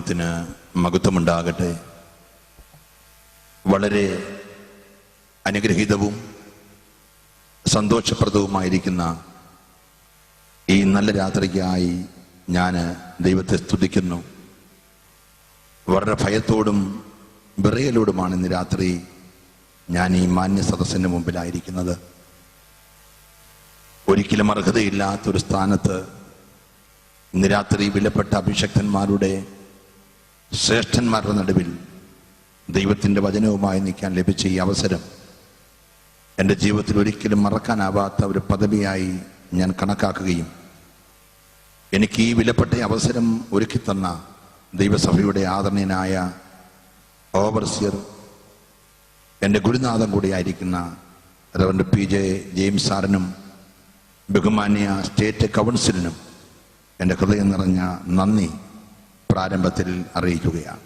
ത്തിന് മഹത്വമുണ്ടാകട്ടെ. വളരെ അനുഗ്രഹീതവും സന്തോഷപ്രദവുമായിരിക്കുന്ന ഈ നല്ല രാത്രിക്കായി ഞാൻ ദൈവത്തെ സ്തുതിക്കുന്നു. വളരെ ഭയത്തോടും വിറയലോടുമാണ് ഇന്ന് രാത്രി ഞാൻ ഈ മാന്യ സദസ്സിന് മുമ്പിലായിരിക്കുന്നത്. ഒരിക്കലും അർഹതയില്ലാത്തൊരു സ്ഥാനത്ത് ഇന്ന് രാത്രി വിലപ്പെട്ട അഭിഷക്തന്മാരുടെ ശ്രേഷ്ഠന്മാരുടെ നടുവിൽ ദൈവത്തിൻ്റെ വചനവുമായി നിൽക്കാൻ ലഭിച്ച ഈ അവസരം എൻ്റെ ജീവിതത്തിൽ ഒരിക്കലും മറക്കാനാവാത്ത ഒരു പദവിയായി ഞാൻ കണക്കാക്കുകയും എനിക്ക് ഈ വിലപ്പെട്ട അവസരം ഒരുക്കി തന്ന ദൈവസഭയുടെ ആദരണീയനായ ഓവർസിയർ, എൻ്റെ ഗുരുനാഥൻ കൂടിയായിരിക്കുന്ന റവറൻഡ് PJ ജെയിംസ് സാറിനും ബഹുമാന്യ സ്റ്റേറ്റ് കൗൺസിലിനും എൻ്റെ ഹൃദയം നിറഞ്ഞ നന്ദി പ്രാരംഭത്തിൽ അറിയിക്കുകയാണ്.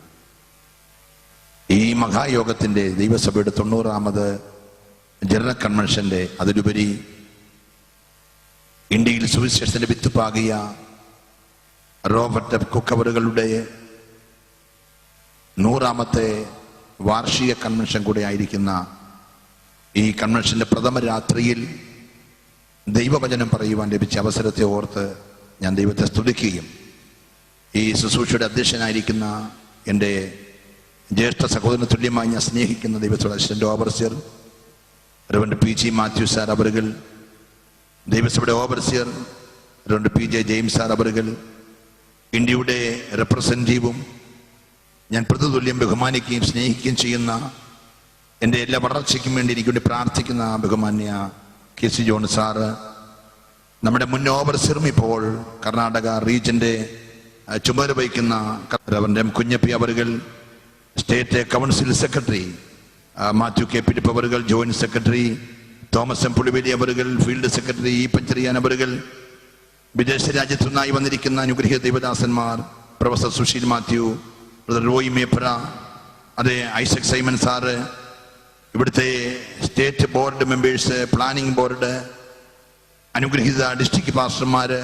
ഈ മഹായോഗത്തിൻ്റെ ദൈവസഭയുടെ 90ാമത് ജനറൽ കൺവെൻഷൻ്റെ, അതിലുപരി ഇന്ത്യയിൽ സുവിശേഷത്തിന്റെ വിത്ത് പാകിയ റോബർട്ട് കുക്കവറുകളുടെ 100ാമത്തെ വാർഷിക കൺവെൻഷൻ കൂടെ ആയിരിക്കുന്ന ഈ കൺവെൻഷന്റെ പ്രഥമ രാത്രിയിൽ ദൈവവചനം പറയുവാൻ ലഭിച്ച അവസരത്തെ ഓർത്ത് ഞാൻ ദൈവത്തെ സ്തുതിക്കുകയും ഈ ശുശ്രൂഷയുടെ അധ്യക്ഷനായിരിക്കുന്ന എൻ്റെ ജ്യേഷ്ഠ സഹോദരന് തുല്യമായി ഞാൻ സ്നേഹിക്കുന്ന ദൈവത്തോട് assistant overseer reverend PG Mathew sir അവറുകൾ, ദൈവസഭയുടെ overseer reverend PJ James sir അവറുകൾ, ഇന്ത്യയുടെ റെപ്രസെൻറ്റേറ്റീവും ഞാൻ പ്രതിതുല്യം ബഹുമാനിക്കുകയും സ്നേഹിക്കുകയും ചെയ്യുന്ന എൻ്റെ എല്ലാ വളർച്ചയ്ക്കും വേണ്ടി എനിക്ക് വേണ്ടി പ്രാർത്ഥിക്കുന്ന ബഹുമാന്യ KC ജോൺ സാറ്, നമ്മുടെ മുൻ ഓവർസിയറും ഇപ്പോൾ കർണാടക റീജിയന്റെ ചുമതല വഹിക്കുന്ന റവറൻഡ് M കുഞ്ഞപ്പി അവറുകൾ, state council secretary Mathew K Philip അവറുകൾ, ജോയിന്റ് സെക്രട്ടറി തോമസ് M പുളിവേലി അവറുകൾ, ഫീൽഡ് സെക്രട്ടറി പഞ്ചറിയാൻ അവറുകൾ, വിദേശ രാജ്യത്തു നിന്നായി വന്നിരിക്കുന്ന അനുഗ്രഹീത ദൈവദാസന്മാർ പ്രൊഫസർ സുശീൽ മാത്യു, റോയി മേപ്ര, അതെ ഐസക് സൈമൻ സാറ്, ഇവിടുത്തെ state board members, planning board, അനുഗ്രഹീത ഡിസ്ട്രിക്ട് പാസ്റ്റർമാര്,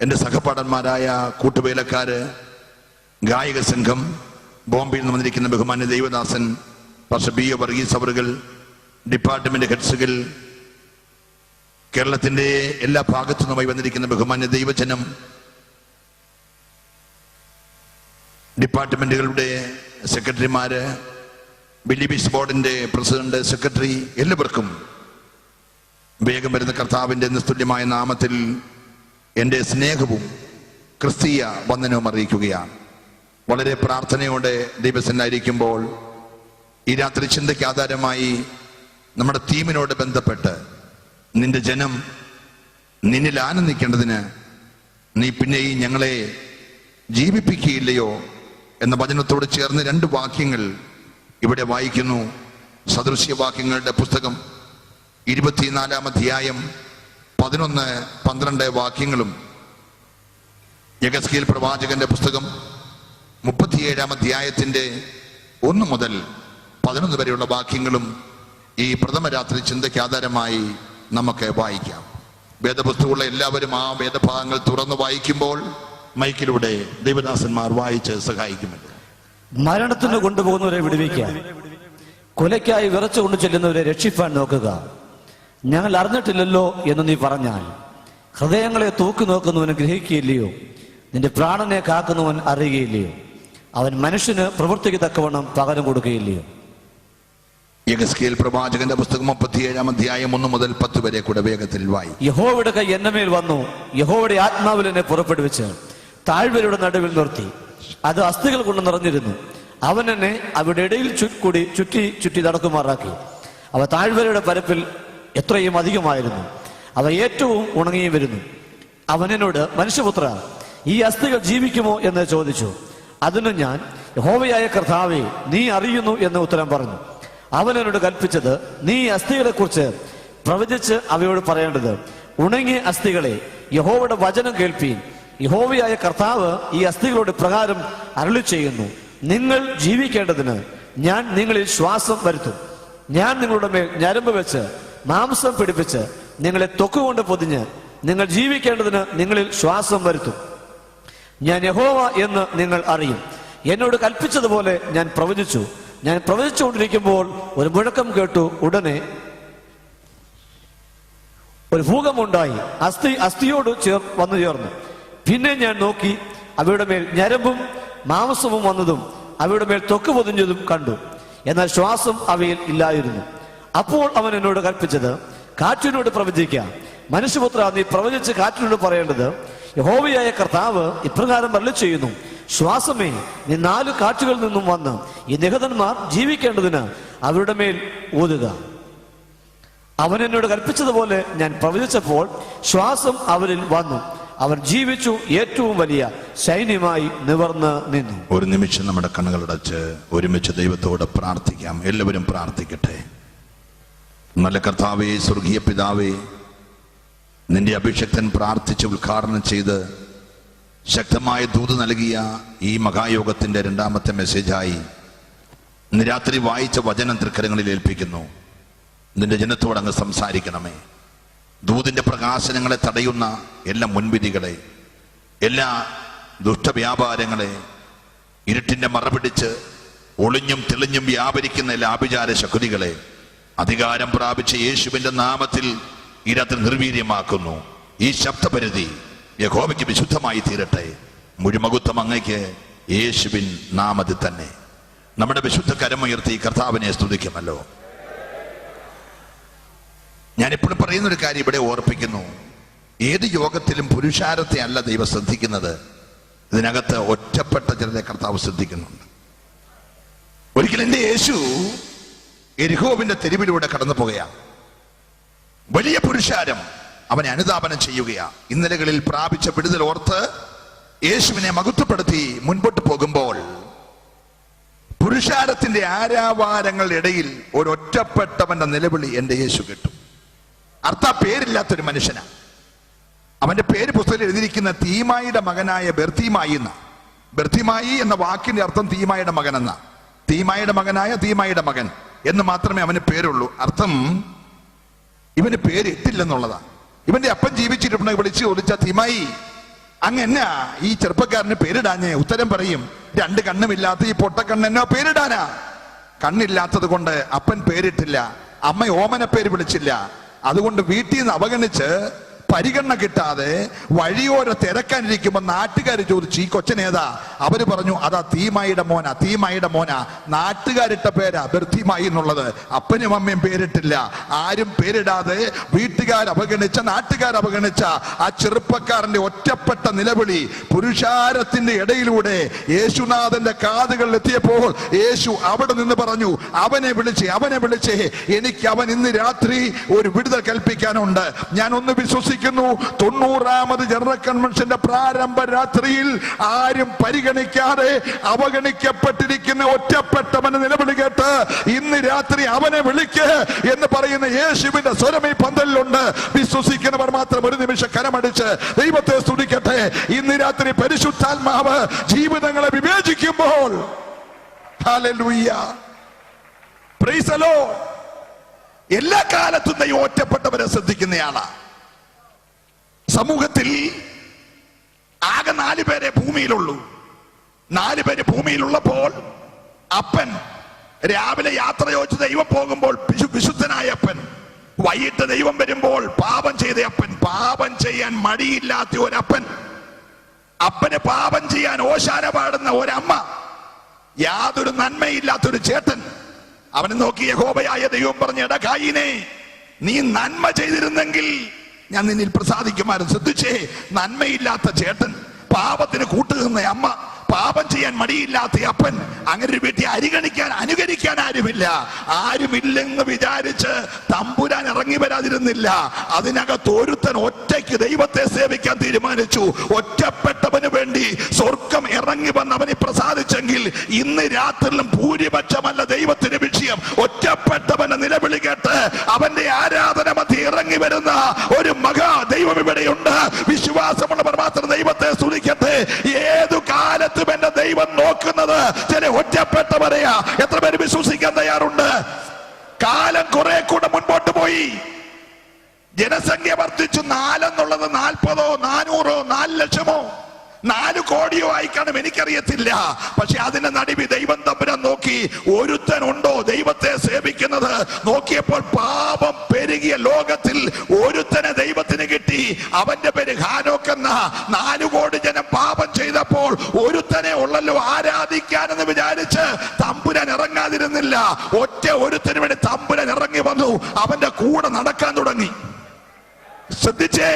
എൻ്റെ സഹപാഠന്മാരായ കൂട്ടുവേലക്കാര്, ഗായക സംഘം, ബോംബെയിൽ നിന്ന് വന്നിരിക്കുന്ന ബഹുമാന്യ ദൈവദാസൻ പാസ്റ്റർ BO വർഗീസ് അവറുകൾ, ഡിപ്പാർട്ട്മെന്റ് ഹെഡ്സുകൾ, കേരളത്തിന്റെ എല്ലാ ഭാഗത്തു നിന്നുമായി വന്നിരിക്കുന്ന ബഹുമാന്യ ദൈവജനം, ഡിപ്പാർട്ട്മെന്റുകളുടെ സെക്രട്ടറിമാര്, ബിലീവേഴ്സ് ബോർഡിന്റെ പ്രസിഡന്റ്, സെക്രട്ടറി, എല്ലാവർക്കും വേഗം വരുന്ന കർത്താവിന്റെ നിസ്തുല്യമായ നാമത്തിൽ എൻ്റെ സ്നേഹവും ക്രിസ്തീയ വന്ദനവും അറിയിക്കുകയാണ്. വളരെ പ്രാർത്ഥനയോടെ ദൈവസന്നിധിയിലായിരിക്കുമ്പോൾ ഈ രാത്രി ചിന്തയ്ക്ക് ആധാരമായി നമ്മുടെ തീമിനോട് ബന്ധപ്പെട്ട് നിന്റെ ജനം നിന്നിൽ ആനന്ദിക്കേണ്ടതിന് നീ പിന്നെയും ഞങ്ങളെ ജീവിപ്പിക്കുകയില്ലയോ എന്ന വചനത്തോട് ചേർന്ന് 2 വാക്യങ്ങൾ ഇവിടെ വായിക്കുന്നു. സദൃശ്യവാക്യങ്ങളുടെ പുസ്തകം 24-ാം അധ്യായം 11-12 വാക്യങ്ങളും, യെഹെസ്കേൽ പ്രവാചകന്റെ പുസ്തകം 37-ാം അധ്യായത്തിന്റെ 1 മുതൽ 11 വരെയുള്ള വാക്യങ്ങളും ഈ പ്രഥമ രാത്രി ചിന്തയ്ക്ക് ആധാരമായി നമുക്ക് വായിക്കാം. വേദപുസ്തകമുള്ള എല്ലാവരും ആ വേദഭാഗങ്ങൾ തുറന്ന് വായിക്കുമ്പോൾ മൈക്കിലൂടെ ദൈവദാസന്മാർ വായിച്ച് സഹായിക്കുമല്ലോ. മരണത്തിന് കൊണ്ടുപോകുന്നവരെ വിടുവിക്കുക, കൊലയ്ക്കായി വിറച്ചുകൊണ്ട് ചെല്ലുന്നവരെ രക്ഷിപ്പാൻ നോക്കുക. ഞങ്ങൾ അറിഞ്ഞിട്ടില്ലല്ലോ എന്ന് നീ പറഞ്ഞാൽ ഹൃദയങ്ങളെ തൂക്കി നോക്കുന്നവൻ ഗ്രഹിക്കുകയില്ലയോ? നിന്റെ പ്രാണനെ കാക്കുന്നവൻ അറിയുകയില്ലയോ? അവൻ മനുഷ്യന് പ്രവൃത്തിക്ക് തക്കവണ്ണം പകരം കൊടുക്കുകയില്ലയോ? യെഹെസ്കേൽ പ്രവാചകന്റെ പുസ്തകം 37-ാം അധ്യായം 1 മുതൽ 10 വരെ കൂടെ വേഗത്തിൽ വായി. യഹോവയുടെ കൈ എന്റെ മേൽ വന്നു, യഹോവയുടെ ആത്മാവിൽ എന്നെ പുറപ്പെടുവിച്ച് താഴ്വരയുടെ നടുവിൽ നിർത്തി. അത് അസ്ഥികൾ കൊണ്ട് നിറഞ്ഞിരുന്നു. അവൻ എന്നെ അവരുടെ ഇടയിൽ കൂടി ചുറ്റി ചുറ്റി നടക്കുമാറാക്കി. അവ താഴ്വരയുടെ പരപ്പിൽ എത്രയും അധികമായിരുന്നു. അവ ഏറ്റവും ഉണങ്ങിയും വരുന്നു. അവൻ എന്നോട്, മനുഷ്യപുത്ര, ഈ അസ്ഥികൾ ജീവിക്കുമോ എന്ന് ചോദിച്ചു. അതിന് ഞാൻ, യഹോവയായ കർത്താവേ, നീ അറിയുന്നു എന്ന് ഉത്തരം പറഞ്ഞു. അവൻ എന്നോട് കൽപ്പിച്ചത്, നീ അസ്ഥികളെ കുറിച്ച് പ്രവചിച്ച് അവയോട് പറയേണ്ടത്, ഉണങ്ങിയ അസ്ഥികളെ, യഹോവയുടെ വചനം കേൾപ്പീൻ. യഹോവയായ കർത്താവ് ഈ അസ്ഥികളോട് പ്രകാരം അരുളി ചെയ്യുന്നു, നിങ്ങൾ ജീവിക്കേണ്ടതിന് ഞാൻ നിങ്ങളിൽ ശ്വാസം വരുത്തും. ഞാൻ നിങ്ങളുടെ മേൽ ഞരമ്പ് വെച്ച് മാംസം പിടിപ്പിച്ച് നിങ്ങളെ ത്വക്കുകൊണ്ട് പൊതിഞ്ഞ് നിങ്ങൾ ജീവിക്കേണ്ടതിന് നിങ്ങളിൽ ശ്വാസം വരുത്തും. ഞാൻ യഹോവ എന്ന് നിങ്ങൾ അറിയും. എന്നോട് കൽപ്പിച്ചതുപോലെ ഞാൻ പ്രവചിച്ചു. ഞാൻ പ്രവചിച്ചുകൊണ്ടിരിക്കുമ്പോൾ ഒരു മുഴക്കം കേട്ടു. ഒരു ഭൂകമ്പമുണ്ടായി. അസ്ഥിയോട് വന്നു ചേർന്നു. പിന്നെ ഞാൻ നോക്കി, അവയുടെ മേൽ ഞരമ്പും മാംസവും വന്നതും അവയുടെ മേൽ ത്വക്ക് പൊതിഞ്ഞതും കണ്ടു. എന്നാൽ ശ്വാസം അവയിൽ ഇല്ലായിരുന്നു. അപ്പോൾ അവൻ എന്നോട് കൽപ്പിച്ചത്, കാറ്റിനോട് പ്രവചിക്കുക. മനുഷ്യപുത്ര, നീ പ്രവചിച്ച് കാറ്റിനോട് പറയേണ്ടത്, യഹോവയായ കർത്താവ് ഇപ്രകാരം അരുളി ചെയ്യുന്നു, ശ്വാസമേ, നീ 4 കാറ്റുകളിൽ നിന്നും വന്ന് ഈ നിഹതന്മാർ ജീവിക്കേണ്ടതിന് അവരുടെ മേൽ ഊതുക. അവൻ എന്നോട് കൽപ്പിച്ചതുപോലെ ഞാൻ പ്രവചിച്ചപ്പോൾ ശ്വാസം അവരിൽ വന്നു. അവർ ജീവിച്ചു, ഏറ്റവും വലിയ സൈന്യമായി നിവർന്ന് നിന്നു. ഒരു നിമിഷം നമ്മുടെ കണ്ണുകളടച്ച് ഒരുമിച്ച് ദൈവത്തോട് പ്രാർത്ഥിക്കാം. എല്ലാവരും പ്രാർത്ഥിക്കട്ടെ. നല്ല കർത്താവേ, സ്വർഗീയ പിതാവേ, നിന്റെ അഭിഷക്തൻ പ്രാർത്ഥിച്ച് ഉദ്ഘാടനം ചെയ്ത് ശക്തമായ ദൂത് നൽകിയ ഈ മഹായോഗത്തിന്റെ 2ാമത്തെ മെസ്സേജായി ഇന്ന് രാത്രി വായിച്ച വചനം തൃക്കരങ്ങളിൽ ഏൽപ്പിക്കുന്നു. നിന്റെ ജനത്തോട് അങ്ങ് സംസാരിക്കണമേ. ദൂതിന്റെ പ്രകാശനങ്ങളെ തടയുന്ന എല്ലാ മുൻവിധികളെ, എല്ലാ ദുഷ്ടവ്യാപാരങ്ങളെ, ഇരുട്ടിന്റെ മറപിടിച്ച് ഒളിഞ്ഞും തെളിഞ്ഞും വ്യാപരിക്കുന്ന എല്ലാ ആഭിചാര ശക്തികളെ അധികാരം പ്രാപിച്ച യേശുവിന്റെ നാമത്തിൽ ഈ രാത്രി നിർവീര്യമാക്കുന്നു. ഈ ശബ്ദപരിധി യഹോവയ്ക്ക് വിശുദ്ധമായി തീരട്ടെ. മുഴുമകുത്വം അങ്ങയ്ക്ക് യേശുവിൻ നാമത്തിൽ തന്നെ. നമ്മുടെ വിശുദ്ധ കരമുയർത്തി കർത്താവിനെ സ്തുതിക്കുമല്ലോ. ഞാനിപ്പോഴും പറയുന്നൊരു കാര്യം ഇവിടെ ഓർപ്പിക്കുന്നു. ഏത് യോഗത്തിലും പുരുഷാരത്തെ അല്ല ദൈവം ശ്രദ്ധിക്കുന്നത്, ഇതിനകത്ത് ഒറ്റപ്പെട്ട ചിലരെ കർത്താവ് ശ്രദ്ധിക്കുന്നുണ്ട്. ഒരിക്കലും എന്റെ യേശു യെരിഹോവിന്റെ തെരുവിലൂടെ കടന്നു പോകുകയാണ്. വലിയ പുരുഷാരം അവനെ അനുധാപനം ചെയ്യുകയാ. ഇന്നലകളിൽ പ്രാപിച്ച വിടുതൽ ഓർത്ത് യേശുവിനെ മഹത്വപ്പെടുത്തി മുൻപോട്ട് പോകുമ്പോൾ പുരുഷാരത്തിന്റെ ആരാവാരങ്ങളുടെ ഇടയിൽ ഒരൊറ്റപ്പെട്ടവന്റെ നിലവിളി എന്റെ യേശു കേട്ടു. പേരില്ലാത്തൊരു മനുഷ്യനാ. അവന്റെ പേര് പുസ്തകത്തിൽ എഴുതിയിരിക്കുന്ന തീമായിയുടെ മകനായ ബെർത്തിമായി എന്ന. ബെർത്തിമായി എന്ന വാക്കിന്റെ അർത്ഥം തീമായിയുടെ മകൻ എന്ന. തീമായിയുടെ മകനായ തീമായിയുടെ മകൻ എന്ന് മാത്രമേ അവന് പേരുള്ളൂ. അർത്ഥം ഇവന് പേര് ഇട്ടില്ലെന്നുള്ളതാ. ഇവന്റെ അപ്പൻ ജീവിച്ചിട്ടുണ്ട്. വിളിച്ച് ചോദിച്ച, തീമായി, അങ്ങ് എന്നാ ഈ ചെറുപ്പക്കാരന് പേരിടാഞ്ഞേ? ഉത്തരം പറയും, 2 കണ്ണുമില്ലാത്ത ഈ പൊട്ടക്കണ്ണെന്നോ പേരിടാനാ. കണ്ണില്ലാത്തത് കൊണ്ട് അപ്പൻ പേരിട്ടില്ല, അമ്മ ഓമന പേര് വിളിച്ചില്ല. അതുകൊണ്ട് വീട്ടിൽ നിന്ന് അവഗണിച്ച് പരിഗണന കിട്ടാതെ വഴിയോര തിരക്കാനിരിക്കുമ്പോ നാട്ടുകാർ ചോദിച്ചു, ഈ കൊച്ചനേതാ? അവര് പറഞ്ഞു, അതാ തീമായിയുടെ മോനാ, തീമായിയുടെ മോനാ. നാട്ടുകാരിട്ട പേരാ ബെർത്തിമായി എന്നുള്ളത്. അപ്പനും അമ്മയും പേരിട്ടില്ല. ആരും പേരിടാതെ വീട്ടുകാർ അവഗണിച്ച, നാട്ടുകാർ അവഗണിച്ച ആ ചെറുപ്പക്കാരന്റെ ഒറ്റപ്പെട്ട നിലവിളി പുരുഷാരത്തിന്റെ ഇടയിലൂടെ യേശുനാഥന്റെ കാതുകളിൽ എത്തിയപ്പോൾ യേശു അവിടെ നിന്ന് പറഞ്ഞു, അവനെ വിളിച്ചേ, എനിക്ക് അവൻ ഇന്ന് രാത്രി ഒരു വിടുതൽ കൽപ്പിക്കാനുണ്ട്. ഞാൻ ഒന്ന് വിശ്വസിക്കുന്നു, 90ാമത് ജനറൽ കൺവെൻഷന്റെ പ്രാരംഭ രാത്രിയിൽ ആരും പരിഗണിക്കാതെ അവഗണിക്കപ്പെട്ടിരിക്കുന്ന ഒറ്റപ്പെട്ടവന് നിലവിളി കേട്ട് ഇന്ന് രാത്രി അവനെ വിളിക്ക് എന്ന് പറയുന്ന യേശുവിന്റെ സ്വരം ഈ പന്തലിലുണ്ട്. വിശ്വസിക്കുന്നവർ മാത്രം ഒരു നിമിഷം കരമടിച്ച് ദൈവത്തെ സ്തുതിക്കട്ടെ. ഇന്ന് രാത്രി പരിശുദ്ധാത്മാവ് ജീവിതങ്ങളെ വിവേചിക്കുമ്പോൾ, ഹല്ലേലൂയ, പ്രൈസ് ദി ലോർഡ്, എല്ലാ കാലത്തും ദൈവം ഒറ്റപ്പെട്ടവരെ ശ്രദ്ധിക്കുന്നയാളാ. സമൂഹത്തിൽ ആകെ 4 പേരെ ഭൂമിയിലുള്ളൂ. 4 പേര് ഭൂമിയിലുള്ളപ്പോൾ അപ്പൻ രാവിലെ യാത്ര ചോദിച്ച് ദൈവം പോകുമ്പോൾ വിശുദ്ധനായ അപ്പൻ, വൈകിട്ട് ദൈവം വരുമ്പോൾ പാപം ചെയ്ത അപ്പൻ, പാപം ചെയ്യാൻ മടിയില്ലാത്ത ഒരപ്പൻ, അപ്പന് പാപം ചെയ്യാൻ ഓശാന പാടുന്ന ഒരമ്മ, യാതൊരു നന്മയില്ലാത്തൊരു ചേട്ടൻ. അവനെ നോക്കി യഹോവയായ ദൈവം പറഞ്ഞു, എടാ കായീനേ, നീ നന്മ ചെയ്തിരുന്നെങ്കിൽ ഞാൻ നിന്നിൽ പ്രസാദിക്കുമായിരുന്നു. ശ്രദ്ധിച്ചേ, നന്മയില്ലാത്ത ചേട്ടൻ, പാപത്തിന് കൂട്ടുനിന്ന അമ്മ, പാപം ചെയ്യാൻ മടിയില്ലാത്ത അപ്പൻ, അങ്ങനെ ഒരു വീട്ടിൽ അനുകരിക്കാൻ ആരുമില്ല. ആരുമില്ലെന്ന് വിചാരിച്ച് തമ്പുരാൻ ഇറങ്ങി വരാതിരുന്നില്ല. അതിനകത്ത് ഒരുത്തൻ ഒറ്റയ്ക്ക് ദൈവത്തെ സേവിക്കാൻ തീരുമാനിച്ചു. ഒറ്റപ്പെട്ടവന് വേണ്ടി സ്വർഗം ഇറങ്ങി വന്ന് അവനെ പ്രസാദിച്ചെങ്കിൽ ഇന്ന് രാത്രിയിലും ഭൂരിപക്ഷമല്ല ദൈവത്തിന് വിഷയം. ഒറ്റപ്പെട്ടവന് നിലവിളി കേട്ട് അവന്റെ ആരാധന മധ്യ ഇറങ്ങി വരുന്ന ഒരു മഹാ ദൈവം ഇവിടെയുണ്ട്. വിശ്വാസമുള്ളവർ മാത്രം ദൈവത്തെ സ്തുതിക്കട്ടെ. ഏതു കാലത്ത് എന്റെ ദൈവം നോക്കുന്നത് ചില ഒറ്റപ്പെട്ടവരെയാ. എത്ര പേര് വിശ്വസിക്കാൻ തയ്യാറുണ്ട്? കാലം കുറെ കൂടെ മുൻപോട്ട് പോയി. ജനസംഖ്യ വർദ്ധിച്ചു. 4 എന്നുള്ളത് 40ഓ 400ഓ 4 ലക്ഷമോ. 4 കോടിയോ ആയി കാണും, എനിക്കറിയത്തില്ല. പക്ഷെ അതിന്റെ നടുവിൽ ദൈവം തമ്പുരാൻ നോക്കി, ഒരുത്തനുണ്ടോ ദൈവത്തെ സേവിക്കുന്നത്? നോക്കിയപ്പോൾ പാപം പെരുകിയ ലോകത്തിൽ ഒരുത്തനെ ദൈവത്തിന് കിട്ടി. അവന്റെ പേര് ഹാനോക്ക് എന്ന. 4 കോടി ജനം പാപം ചെയ്തപ്പോൾ ഒരുത്തനെ ഉള്ളല്ലോ ആരാധിക്കാനെന്ന് വിചാരിച്ച് തമ്പുരാൻ ഇറങ്ങാതിരുന്നില്ല. ഒറ്റ ഒരുത്തന് വേണ്ടി തമ്പുരാൻ ഇറങ്ങി വന്നു, അവന്റെ കൂടെ നടക്കാൻ തുടങ്ങി. ശ്രദ്ധിച്ചേ,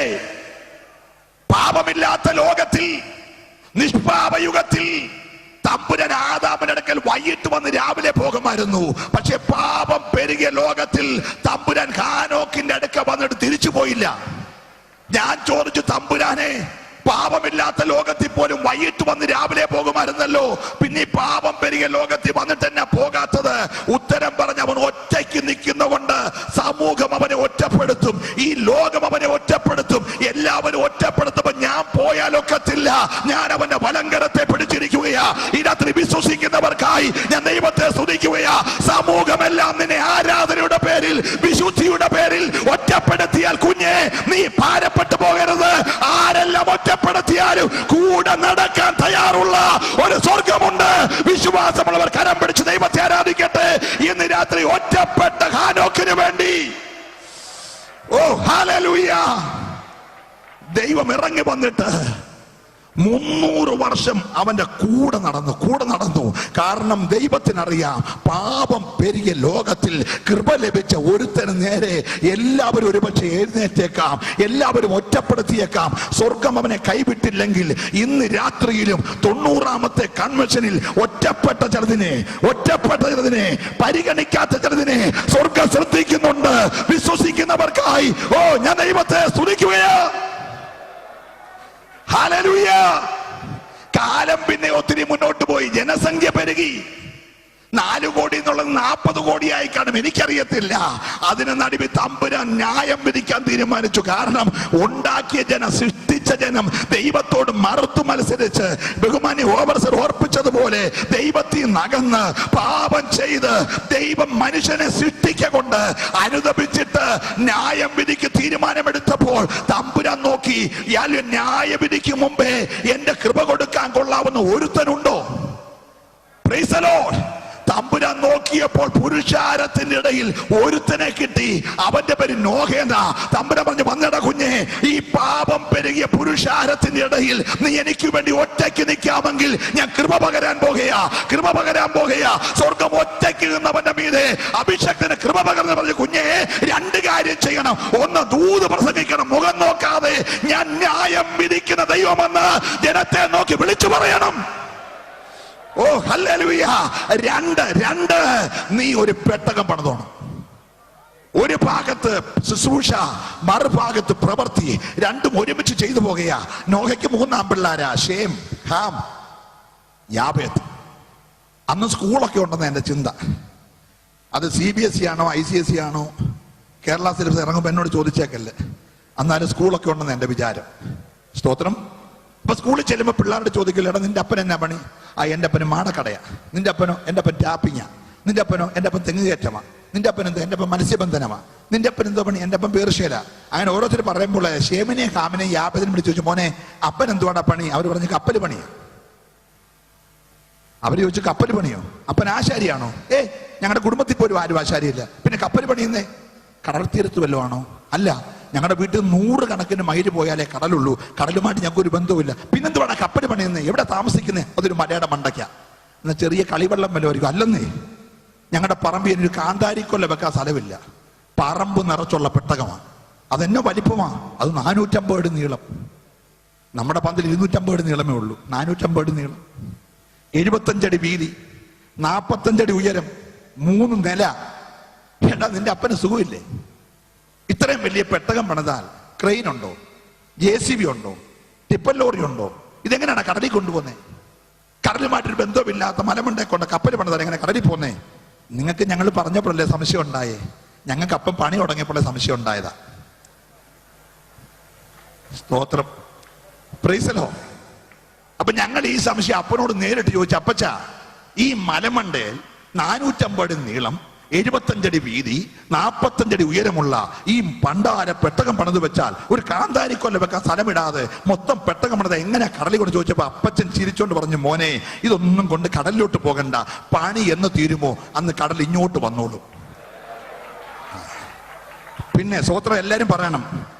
പാപമില്ലാത്ത ലോകത്തിൽ, നിഷ്പാപയുഗത്തിൽ തമ്പുരാൻ ആദാമിന്റെ അടുക്കൽ വൈകിട്ട് വന്ന് രാവിലെ പോകുമായിരുന്നു. പക്ഷെ പാപം പെരുകിയ ലോകത്തിൽ തമ്പുരാൻ ഹാനോക്കിന്റെ അടുക്ക വന്നിട്ട് തിരിച്ചു പോയില്ല. ഞാൻ ചോദിച്ചു, തമ്പുരാനെ, പാപമില്ലാത്ത ലോകത്തിൽ പോലും വൈകിട്ട് വന്ന് രാവിലെ പോകുമായിരുന്നല്ലോ, പിന്നെ ഈ പാപം പെരുകിയ ലോകത്തിൽ വന്നിട്ട് എന്നാ പോകാത്തത്? ഉത്തരം പറഞ്ഞ്, അവൻ ഒറ്റയ്ക്ക് നിൽക്കുന്നതുകൊണ്ട് സമൂഹം അവനെ ഒറ്റപ്പെടുത്തും, ഈ ലോകം അവനെ ഒറ്റപ്പെടുത്തും, എല്ലാവരും ഒറ്റപ്പെടുത്തുമ്പോ ഞാൻ പോയാലൊക്കത്തില്ല. ഞാൻ അവന്റെ വലങ്കരത്തെ പിടിച്ചിരിക്കുകയാ. ഈ രാത്രി വിശ്വസിക്കുന്നവർക്കായി ഞാൻ ദൈവത്തെ സ്തുതിക്കുകയാ. സമൂഹമെല്ലാം നിന്നെ ആരാധനയുടെ പേരിൽ, വിശുദ്ധിയുടെ പേരിൽ ഒറ്റപ്പെടുത്തിയാൽ കുഞ്ഞെ, നീ ഭാരപ്പെട്ടു പോകരുത്. ആരെല്ലാം ഒറ്റപ്പെടുത്തിയാലും കൂടെ നടക്കാൻ തയ്യാറുള്ള ഒരു സ്വർഗമുണ്ട്. വിശ്വാസമുള്ളവർ കരം പിടിച്ച് ദൈവത്തെ ആരാധിക്കട്ടെ. ഇന്ന് രാത്രി ഒറ്റപ്പെട്ട ഹാനോക്കിന് വേണ്ടി, ഓ ഹല്ലേലൂയ, ദൈവം ഇറങ്ങി വന്നിട്ട് 300 വർഷം അവന്റെ കൂടെ നടന്നു. കാരണം ദൈവത്തിനറിയാം, പാപം പെരുകിയ ലോകത്തിൽ കൃപ ലഭിച്ച ഒരുത്തന് നേരെ എല്ലാവരും ഒരുപക്ഷെ എഴുന്നേറ്റേക്കാം, എല്ലാവരും ഒറ്റപ്പെടുത്തിയേക്കാം. സ്വർഗം അവനെ കൈവിട്ടില്ലെങ്കിൽ ഇന്ന് രാത്രിയിലും 90ാമത്തെ കൺവെൻഷനിൽ ഒറ്റപ്പെട്ട ചിലതിനെ പരിഗണിക്കാത്ത ചിലതിനെ സ്വർഗം ശ്രദ്ധിക്കുന്നുണ്ട്. വിശ്വസിക്കുന്നവർക്കായി ഞാൻ ദൈവത്തെ സ്തുതിക്കുകയാ. ഹല്ലേലൂയ. കാലം പിന്നെ ഒത്തിരി മുന്നോട്ട് പോയി, ജനസംഖ്യ പെരുകി. 4 കോടി എന്നുള്ളത് 40 കോടിയായി കാണും, എനിക്കറിയത്തില്ല. അതിന് നടുവിൽ തമ്പുരാൻ ന്യായം വിധിക്കാൻ തീരുമാനിച്ചു. കാരണം ഉണ്ടാക്കിയ ജനം, സൃഷ്ടിച്ച ജനം ദൈവത്തോട് മറുത്തു മത്സരിച്ച്, ബഹുമാനി ഓവർസർ ഓർപ്പിച്ചതുപോലെ ദൈവത്തിൽ നകന്ന് പാപം ചെയ്ത് ദൈവം മനുഷ്യനെ സൃഷ്ടിക്കൊണ്ട് അനുദപിച്ചിട്ട് ന്യായം വിധിക്ക് തീരുമാനമെടുത്തപ്പോൾ തമ്പുരാൻ നോക്കി, ഇയാൾ ന്യായവിധിക്ക് മുമ്പേ എന്റെ കൃപ കൊടുക്കാൻ കൊള്ളാവുന്ന ഒരുത്തനുണ്ടോ? Price the Lord. തമ്പുരാൻ നോക്കിയപ്പോൾ പുരുഷാരത്തിന്റെ ഇടയിൽ ഒരുത്തനെ കിട്ടി. അവന്റെ പേര് നോഹേന. തമ്പുരാൻ പറഞ്ഞു, വന്നട കുഞ്ഞെ, ഈ പാപം പെരുകിയ പുരുഷാരത്തിന്റെ ഇടയിൽ നീ എനിക്ക് വേണ്ടി ഒറ്റയ്ക്ക് നിൽക്കാമെങ്കിൽ ഞാൻ കൃപ പകരാൻ പോകുകയാ. സ്വർഗം ഒറ്റയ്ക്ക് നിന്നവന്റെ മീതെ അഭിഷേകത്തിന് കൃപ പകർന്ന് പറഞ്ഞു, കുഞ്ഞെ, 2 കാര്യം ചെയ്യണം. ഒന്ന്, ദൂത് പ്രസംഗിക്കണം. മുഖം നോക്കാതെ ഞാൻ ന്യായം വിധിക്കുന്ന ദൈവമെന്ന് ജനത്തെ നോക്കി വിളിച്ചു പറയണം. ഓ ഹല്ലേലൂയ. 2 നീ ഒരു പെട്ടകം പണിതോണം. ഒരു ഭാഗത്ത് ശുശ്രൂഷ, മറുഭാഗത്ത് പ്രവൃത്തി, രണ്ടും ഒരുമിച്ച് ചെയ്തു പോകുകയാ. നോഹയ്ക്ക് 3 ആൺപിള്ളാരാ, ഷേം, ഹാം, യാബേത്ത്. അന്ന് സ്കൂളൊക്കെ ഉണ്ടെന്ന് എന്റെ ചിന്ത. അത് CBSE ആണോ ICSE ആണോ, കേരള സിലബസ് ഇറങ്ങുമ്പോൾ എന്നോട് ചോദിച്ചേക്കല്ലേ. എന്നാലും സ്കൂളൊക്കെ ഉണ്ടെന്ന് എന്റെ വിചാരം. സ്തോത്രം. അപ്പൊ സ്കൂളിൽ ചെല്ലുമ്പോൾ പിള്ളേരോട് ചോദിക്കില്ല, എടാ നിന്റെ അപ്പൻ എന്നാ പണി? എന്റെ അപ്പന് മാടക്കടയാ. നിന്റെ അപ്പനോ? എന്റെ അപ്പൻ ടാപ്പിങ്ങാ. നിന്റെ അപ്പനോ? എന്റെ അപ്പൻ തെങ്ങ് കയറ്റമാ. നിന്റെ അപ്പൻ എന്താ? എന്റെ അപ്പൻ മത്സ്യബന്ധനമാ. നിന്റെ അപ്പൻ എന്തോ പണി? എന്റെ അപ്പൻ പേർഷ്യല. അങ്ങനെ ഓരോരുത്തർ പറയുമ്പോൾ ഷേമിനെയും ഹാമിനെയും യാബേത്തിനെയും വിളിച്ചു ചോദിച്ചു, മോനെ അപ്പൻ എന്തുവാടാ പണി? അവർ പറഞ്ഞു, കപ്പൽ പണിയാ. അവർ ചോദിച്ചു, കപ്പൽ പണിയോ? അപ്പൻ ആശാരിയാണോ? ഞങ്ങളുടെ കുടുംബത്തിൽ പോലും ആരും ആശാരിയില്ല, പിന്നെ കപ്പൽ പണിയുന്നേ? കടൽ തീരത്ത് വല്ലതും ആണോ? അല്ല, ഞങ്ങളുടെ വീട്ടിൽ 100 കണക്കിന് മൈല് പോയാലേ കടലുള്ളൂ, കടലുമായിട്ട് ഞങ്ങൾക്ക് ഒരു ബന്ധവുമില്ല. പിന്നെന്തുവാണ് കപ്പൽ പണിയുന്നത്? എവിടെ താമസിക്കുന്നത്? അതൊരു മലയുടെ മണ്ടയ്ക്ക. എന്നാൽ ചെറിയ കളിവെള്ളം വല്ലവരിക്കും. അല്ലെന്നേ, ഞങ്ങളുടെ പറമ്പിൽ ഒരു കാന്താരിക്കൊല്ല വെക്കാൻ സ്ഥലമില്ല, പറമ്പ് നിറച്ചുള്ള പെട്ടകമാണ്. അതെന്നെ വലിപ്പമാണ്. അത് 450 അടി നീളം. നമ്മുടെ പന്തിൽ 250 അടി നീളമേ ഉള്ളൂ. 450 അടി നീളം, 75 അടി വീതി, 45 അടി ഉയരം, 3 നില. ഏട്ടാ, നിന്റെ അപ്പന് സുഖമില്ലേ? ഇത്രയും വലിയ പെട്ടകം പണിതാൽ ക്രെയിൻ ഉണ്ടോ? JCB ഉണ്ടോ? ടിപ്പർ ലോറി ഉണ്ടോ? ഇതെങ്ങനെയാണ് കടലിൽ കൊണ്ടുപോകുന്നത്? കടലുമായിട്ടൊരു ബന്ധമില്ലാത്ത മലമുണ്ടെ കൊണ്ട് കപ്പൽ പണിതാൽ എങ്ങനെ കടലിൽ പോകുന്നേ? നിങ്ങൾക്ക് ഞങ്ങൾ പറഞ്ഞപ്പോഴല്ലേ സംശയം ഉണ്ടായേ? ഞങ്ങൾക്ക് അപ്പം പണി തുടങ്ങിയപ്പോഴേ സംശയം ഉണ്ടായതാ. സ്തോത്രം. Price the Lord. അപ്പൊ ഞങ്ങൾ ഈ സംശയം അപ്പനോട് നേരിട്ട് ചോദിച്ചു, അപ്പച്ചാ, ഈ മലമണ്ടയിൽ 450 അടി നീളം, 75 അടി വീതി 45 അടി ഉയരമുള്ള ഈ പണ്ടാര പെട്ടകം പണിത് വെച്ചാൽ ഒരു കാന്താരിക്കൊല്ല വെക്കാൻ സ്ഥലമിടാതെ മൊത്തം പെട്ടകം പണിത് എങ്ങനെ കടലിൽ കൊണ്ട് ചോദിച്ചപ്പോൾ അപ്പച്ചൻ ചിരിച്ചോണ്ട് പറഞ്ഞു, മോനെ ഇതൊന്നും കൊണ്ട് കടലിലോട്ട് പോകണ്ട, പണി എന്ന് തീരുമോ അന്ന് കടൽ ഇങ്ങോട്ട് വന്നോളൂ. പിന്നെ സ്വോത്രം എല്ലാരും പറയണം,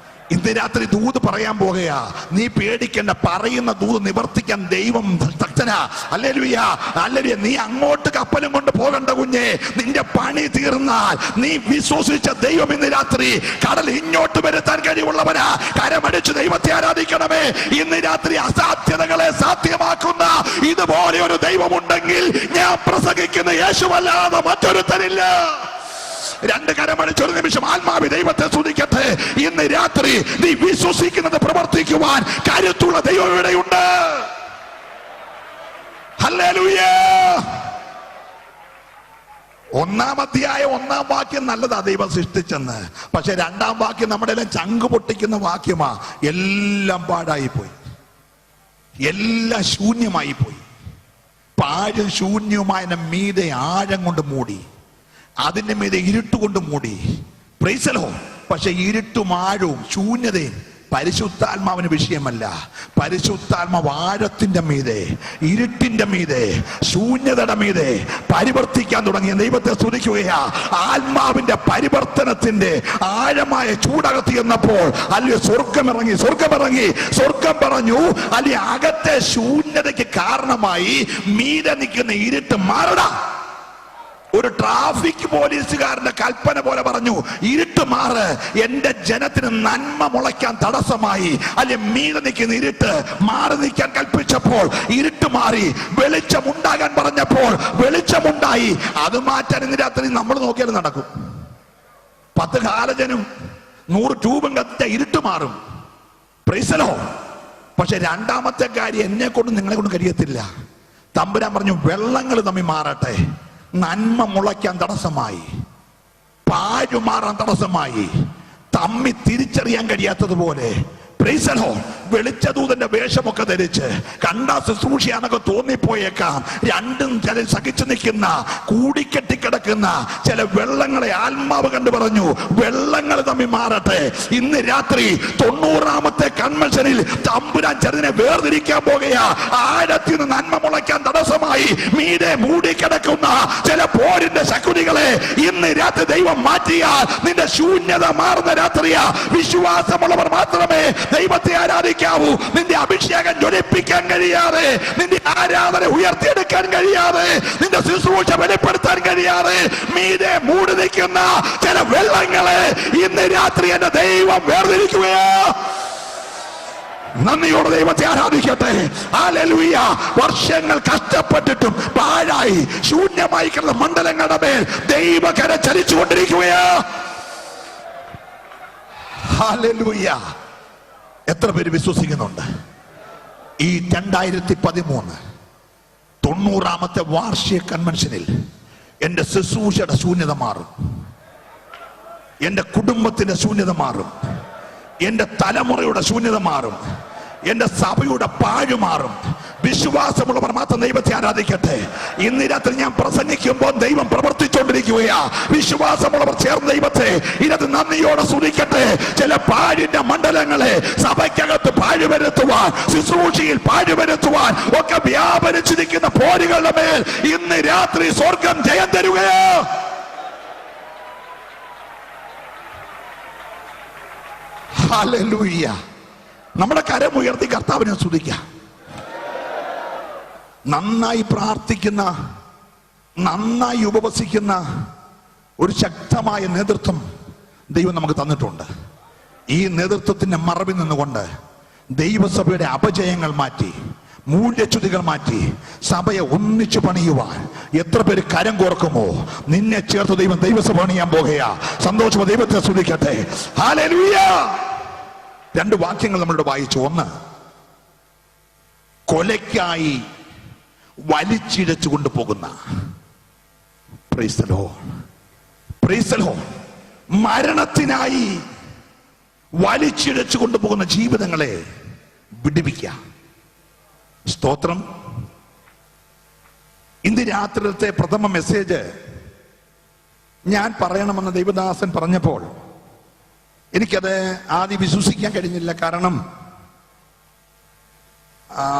ഇന്ന് രാത്രി ദൂത് പറയാൻ പോകുകയാ. നീ പേടിക്കേണ്ട, പറയുന്ന ദൂത് നിവർത്തിക്കാൻ ദൈവം ശക്തനാ. Hallelujah, hallelujah. നീ അങ്ങോട്ട് കപ്പലും കൊണ്ട് പോകണ്ട കുഞ്ഞെ. നിന്റെ പണി തീർന്നാൽ നീ വിശ്വസിച്ച ദൈവം ഇന്ന് രാത്രി കടൽ ഇങ്ങോട്ട് വരുത്താൻ കഴിവുള്ളവനാ. കരമടിച്ച് ദൈവത്തെ ആരാധിക്കണമേ. ഇന്ന് രാത്രി അസാധ്യതകളെ സാധ്യമാക്കുന്ന ഇതുപോലെ ഒരു ദൈവമുണ്ടെങ്കിൽ ഞാൻ പ്രസംഗിക്കുന്ന യേശുവല്ലാതെ മറ്റൊരുത്തരില്ല. രണ്ട് കരമടിച്ചൊരു നിമിഷം ആത്മാവി ദൈവത്തെ സ്തുതിക്കട്ടെ. ഇന്ന് രാത്രി നീ വിശ്വസിക്കുന്നത് പ്രവർത്തിക്കുവാൻ കരുത്തുള്ള ദൈവം ഇവിടെയുണ്ട്. ഹല്ലേലൂയ. 1-ാം അധ്യായം 1-ാം വാക്യം നല്ലതാ, ദൈവം സൃഷ്ടിച്ചെന്ന്. പക്ഷെ 2-ാം വാക്യം നമ്മുടെ എല്ലാം ചങ്ക് പൊട്ടിക്കുന്ന വാക്യമാ. എല്ലാം പാഴായി പോയി, എല്ലാം ശൂന്യമായി പോയി. പാഴും ശൂന്യവുമായ മീതെ ആഴം കൊണ്ട് മൂടി, അതിന്റെ മീതെ ഇരുട്ടുകൊണ്ട് മൂടി. Price the Lord. പക്ഷെ ഇരുട്ടും ആഴവും ശൂന്യതയും പരിശുദ്ധാത്മാവിന് വിഷയമല്ല. പരിശുദ്ധാത്മാവ് ആഴത്തിന്റെ മീതെ, ഇരുട്ടിന്റെ മീതെ, ശൂന്യതയുടെ മീതെ പരിവർത്തിക്കാൻ തുടങ്ങിയ ദൈവത്തെ സ്തുതിക്കുകയാ. ആത്മാവിന്റെ പരിവർത്തനത്തിന്റെ ആഴമായ ചൂടകത്തി എന്നപ്പോൾ അല്ലെ സ്വർഗം പറഞ്ഞു, അല്ലെ അകത്തെ ശൂന്യതയ്ക്ക് കാരണമായി മീതെ നിൽക്കുന്ന ഇരുട്ട് മാറടാ. ഒരു ട്രാഫിക് പോലീസുകാരന്റെ കൽപ്പന പോലെ പറഞ്ഞു, ഇരുട്ട് മാറ്. എന്റെ ജനത്തിന് നന്മ മുളയ്ക്കാൻ തടസ്സമായി. അല്ലെ മീതെ നിൽക്കുന്ന ഇരുട്ട് മാറി നിൽക്കാൻ കൽപ്പിച്ചപ്പോൾ ഇരുട്ട് മാറി. വെളിച്ചമുണ്ടാകാൻ പറഞ്ഞപ്പോൾ വെളിച്ചമുണ്ടായി. അത് മാറ്റാൻ ഇന്ന് രാത്രി നമ്മൾ നോക്കിയാലും നടക്കും. 10 ഹാലജനും 100 ട്യൂബും കത്തിച്ച ഇരുട്ട് മാറും. Price the Lord. പക്ഷെ 2-ാമത്തെ കാര്യം എന്നെ കൊണ്ട് നിങ്ങളെ കൊണ്ട് കഴിയത്തില്ല. തമ്പുരാൻ പറഞ്ഞു, വെള്ളങ്ങൾ തമ്മിൽ മാറട്ടെ. നന്മ മുളയ്ക്കാൻ തടസ്സമായി, പാഴു മാറാൻ തടസ്സമായി, തമ്മി തിരിച്ചറിയാൻ കഴിയാത്തതുപോലെ. Praise the Lord. വെളിച്ചദൂതന്റെ വേഷമൊക്കെ ധരിച്ച് കണ്ടാ ശുശ്രൂഷയാണൊക്കെ തോന്നിപ്പോയേക്കാം. രണ്ടും ചില സഹിച്ചു നിൽക്കുന്ന, കൂടിക്കെട്ടിക്കിടക്കുന്ന ചില വെള്ളങ്ങളെ ആത്മാവ് കണ്ടു പറഞ്ഞു, വെള്ളങ്ങൾ തമ്മിൽ മാറട്ടെ. ഇന്ന് രാത്രി 90-ാമത്തെ കൺവെൻഷനിൽ തമ്പുരാൻ ചെറുതിനെ വേർതിരിക്കാൻ പോകുകയാ. ആഴത്തിൽ നിന്ന് നന്മ മുളയ്ക്കാൻ തടസ്സമായി മീതെ മൂടിക്കിടക്കുന്ന ചില പോരിന്റെ ശകുനികളെ ഇന്ന് രാത്രി ദൈവം മാറ്റിയാൽ നിന്റെ ശൂന്യത മാറുന്ന രാത്രിയാ. വിശ്വാസമുള്ളവർ മാത്രമേ ദൈവത്തെ ആരാധിക്കാവൂ. നിന്റെ അഭിഷേകം ജ്വലിപ്പിക്കാൻ കഴിയാതെ, നിന്റെ ആരാധന ഉയർത്തിയെടുക്കാൻ കഴിയാതെ, നിന്റെ ശുശ്രൂഷ വെളിപ്പെടുത്താൻ കഴിയാതെ മീതെ മൂടി നിൽക്കുന്ന ചില വെള്ളങ്ങളെ ഇന്ന് രാത്രി എന്റെ ദൈവം വേർതിരിക്കുകയാ. നന്ദിയോടെ ദൈവത്തെ ആരാധിക്കട്ടെ. ഹല്ലേലൂയ. വർഷങ്ങൾ കഷ്ടപ്പെട്ടിട്ടും പാഴായി ശൂന്യമായി കിടന്ന മണ്ഡലങ്ങളുടെ മേൽ ദൈവകര ചലിച്ചുകൊണ്ടിരിക്കുകയാ. ഹല്ലേലൂയ. എത്ര പേര് വിശ്വസിക്കുന്നുണ്ട്? ഈ 2013 90-ാമത്തെ വാർഷിക കൺവെൻഷനിൽ എന്റെ ശുശ്രൂഷയുടെ ശൂന്യത മാറും, എന്റെ കുടുംബത്തിന്റെ ശൂന്യത മാറും, എന്റെ തലമുറയുടെ ശൂന്യത മാറും, എന്റെ സഭയുടെ പാഴ് മാറും. വിശ്വാസമുള്ളവർ മാത്രം ദൈവത്തെ ആരാധിക്കട്ടെ. ഇന്ന് രാത്രി ഞാൻ പ്രസംഗിക്കുമ്പോൾ ദൈവം പ്രവർത്തിച്ചുകൊണ്ടിരിക്കുകയാ. വിശ്വാസമുള്ളവർ ചേർന്ന് ദൈവത്തെ ഇതിനകത്ത് നന്ദിയോടെ സ്തുതിക്കട്ടെ. ചില പാഴിന്റെ മണ്ഡലങ്ങളെ സഭയ്ക്കകത്ത് പാഴ് വരുത്തുവാൻ, ശുശ്രൂഷയിൽ പാഴ് വരുത്തുവാൻ ഒക്കെ വ്യാപരിച്ചിരിക്കുന്ന പോരുകളുടെ മേൽ ഇന്ന് രാത്രി സ്വർഗം ജയം തരുകയാ. ഹല്ലേലൂയ. നമ്മുടെ കരമുയർത്തി കർത്താവിനെ സ്തുതിക്കാം. നന്നായി പ്രാർത്ഥിക്കുന്ന, നന്നായി ഉപവസിക്കുന്ന ഒരു ശക്തമായ നേതൃത്വം ദൈവം നമുക്ക് തന്നിട്ടുണ്ട്. ഈ നേതൃത്വത്തിന്റെ മറവിൽ നിന്നുകൊണ്ട് ദൈവസഭയുടെ അപജയങ്ങൾ മാറ്റി, മൂല്യച്യുതികൾ മാറ്റി സഭയെ ഒന്നിച്ചു പണിയുവാൻ എത്ര പേര് കരം കോർക്കുമോ? നിന്നെ ചേർത്ത് ദൈവം ദൈവസഭ പണിയാൻ പോകുകയാ. സന്തോഷം ദൈവത്തെ സ്തുതിക്കട്ടെ. ഹല്ലേലൂയ. 2 വാക്യങ്ങൾ നമ്മളിവിടെ വായിച്ചു. 1, കൊലയ്ക്കായി വലിച്ചിഴച്ചു കൊണ്ടുപോകുന്ന, praise the Lord, praise the Lord, മരണത്തിനായി വലിച്ചിഴച്ചു കൊണ്ടുപോകുന്ന ജീവിതങ്ങളെ വിടുവിക്കുക. സ്തോത്രം. ഇന്ന് രാത്രിയിലത്തെ പ്രഥമ മെസ്സേജ് ഞാൻ പറയണമെന്ന് ദൈവദാസൻ പറഞ്ഞപ്പോൾ എനിക്കത് ആദ്യം വിശ്വസിക്കാൻ കഴിഞ്ഞില്ല. കാരണം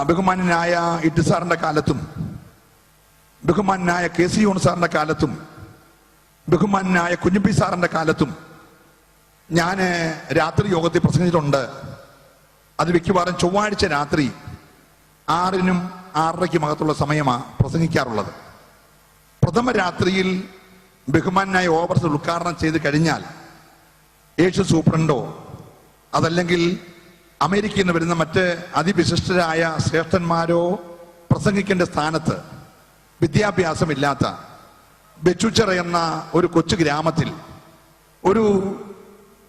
ബഹുമാന്യനായ ഇട്ടി സാറിന്റെ കാലത്തും ബഹുമാന്യനായ കെ സി യോൺ സാറിന്റെ കാലത്തും ബഹുമാന്യനായ കുഞ്ഞുമ്പി സാറിന്റെ കാലത്തും ഞാൻ രാത്രി യോഗത്തിൽ പ്രസംഗിച്ചിട്ടുണ്ട്. അത് മിക്കവാറും ചൊവ്വാഴ്ച രാത്രി 6-നും 6:30-ക്കും അകത്തുള്ള സമയമാണ് പ്രസംഗിക്കാറുള്ളത്. പ്രഥമ രാത്രിയിൽ ബഹുമാന്യനായ ഓവർസ് ഉദ്ഘാടനം ചെയ്ത് കഴിഞ്ഞാൽ യേശു സൂപ്രണ്ടോ അതല്ലെങ്കിൽ അമേരിക്കയിൽ നിന്ന് വരുന്ന മറ്റ് അതിവിശിഷ്ടരായ ശ്രേഷ്ഠന്മാരോ പ്രസംഗിക്കേണ്ട സ്ഥാനത്ത് വിദ്യാഭ്യാസമില്ലാത്ത ബെച്ചുച്ചറ എന്ന ഒരു കൊച്ചു ഗ്രാമത്തിൽ ഒരു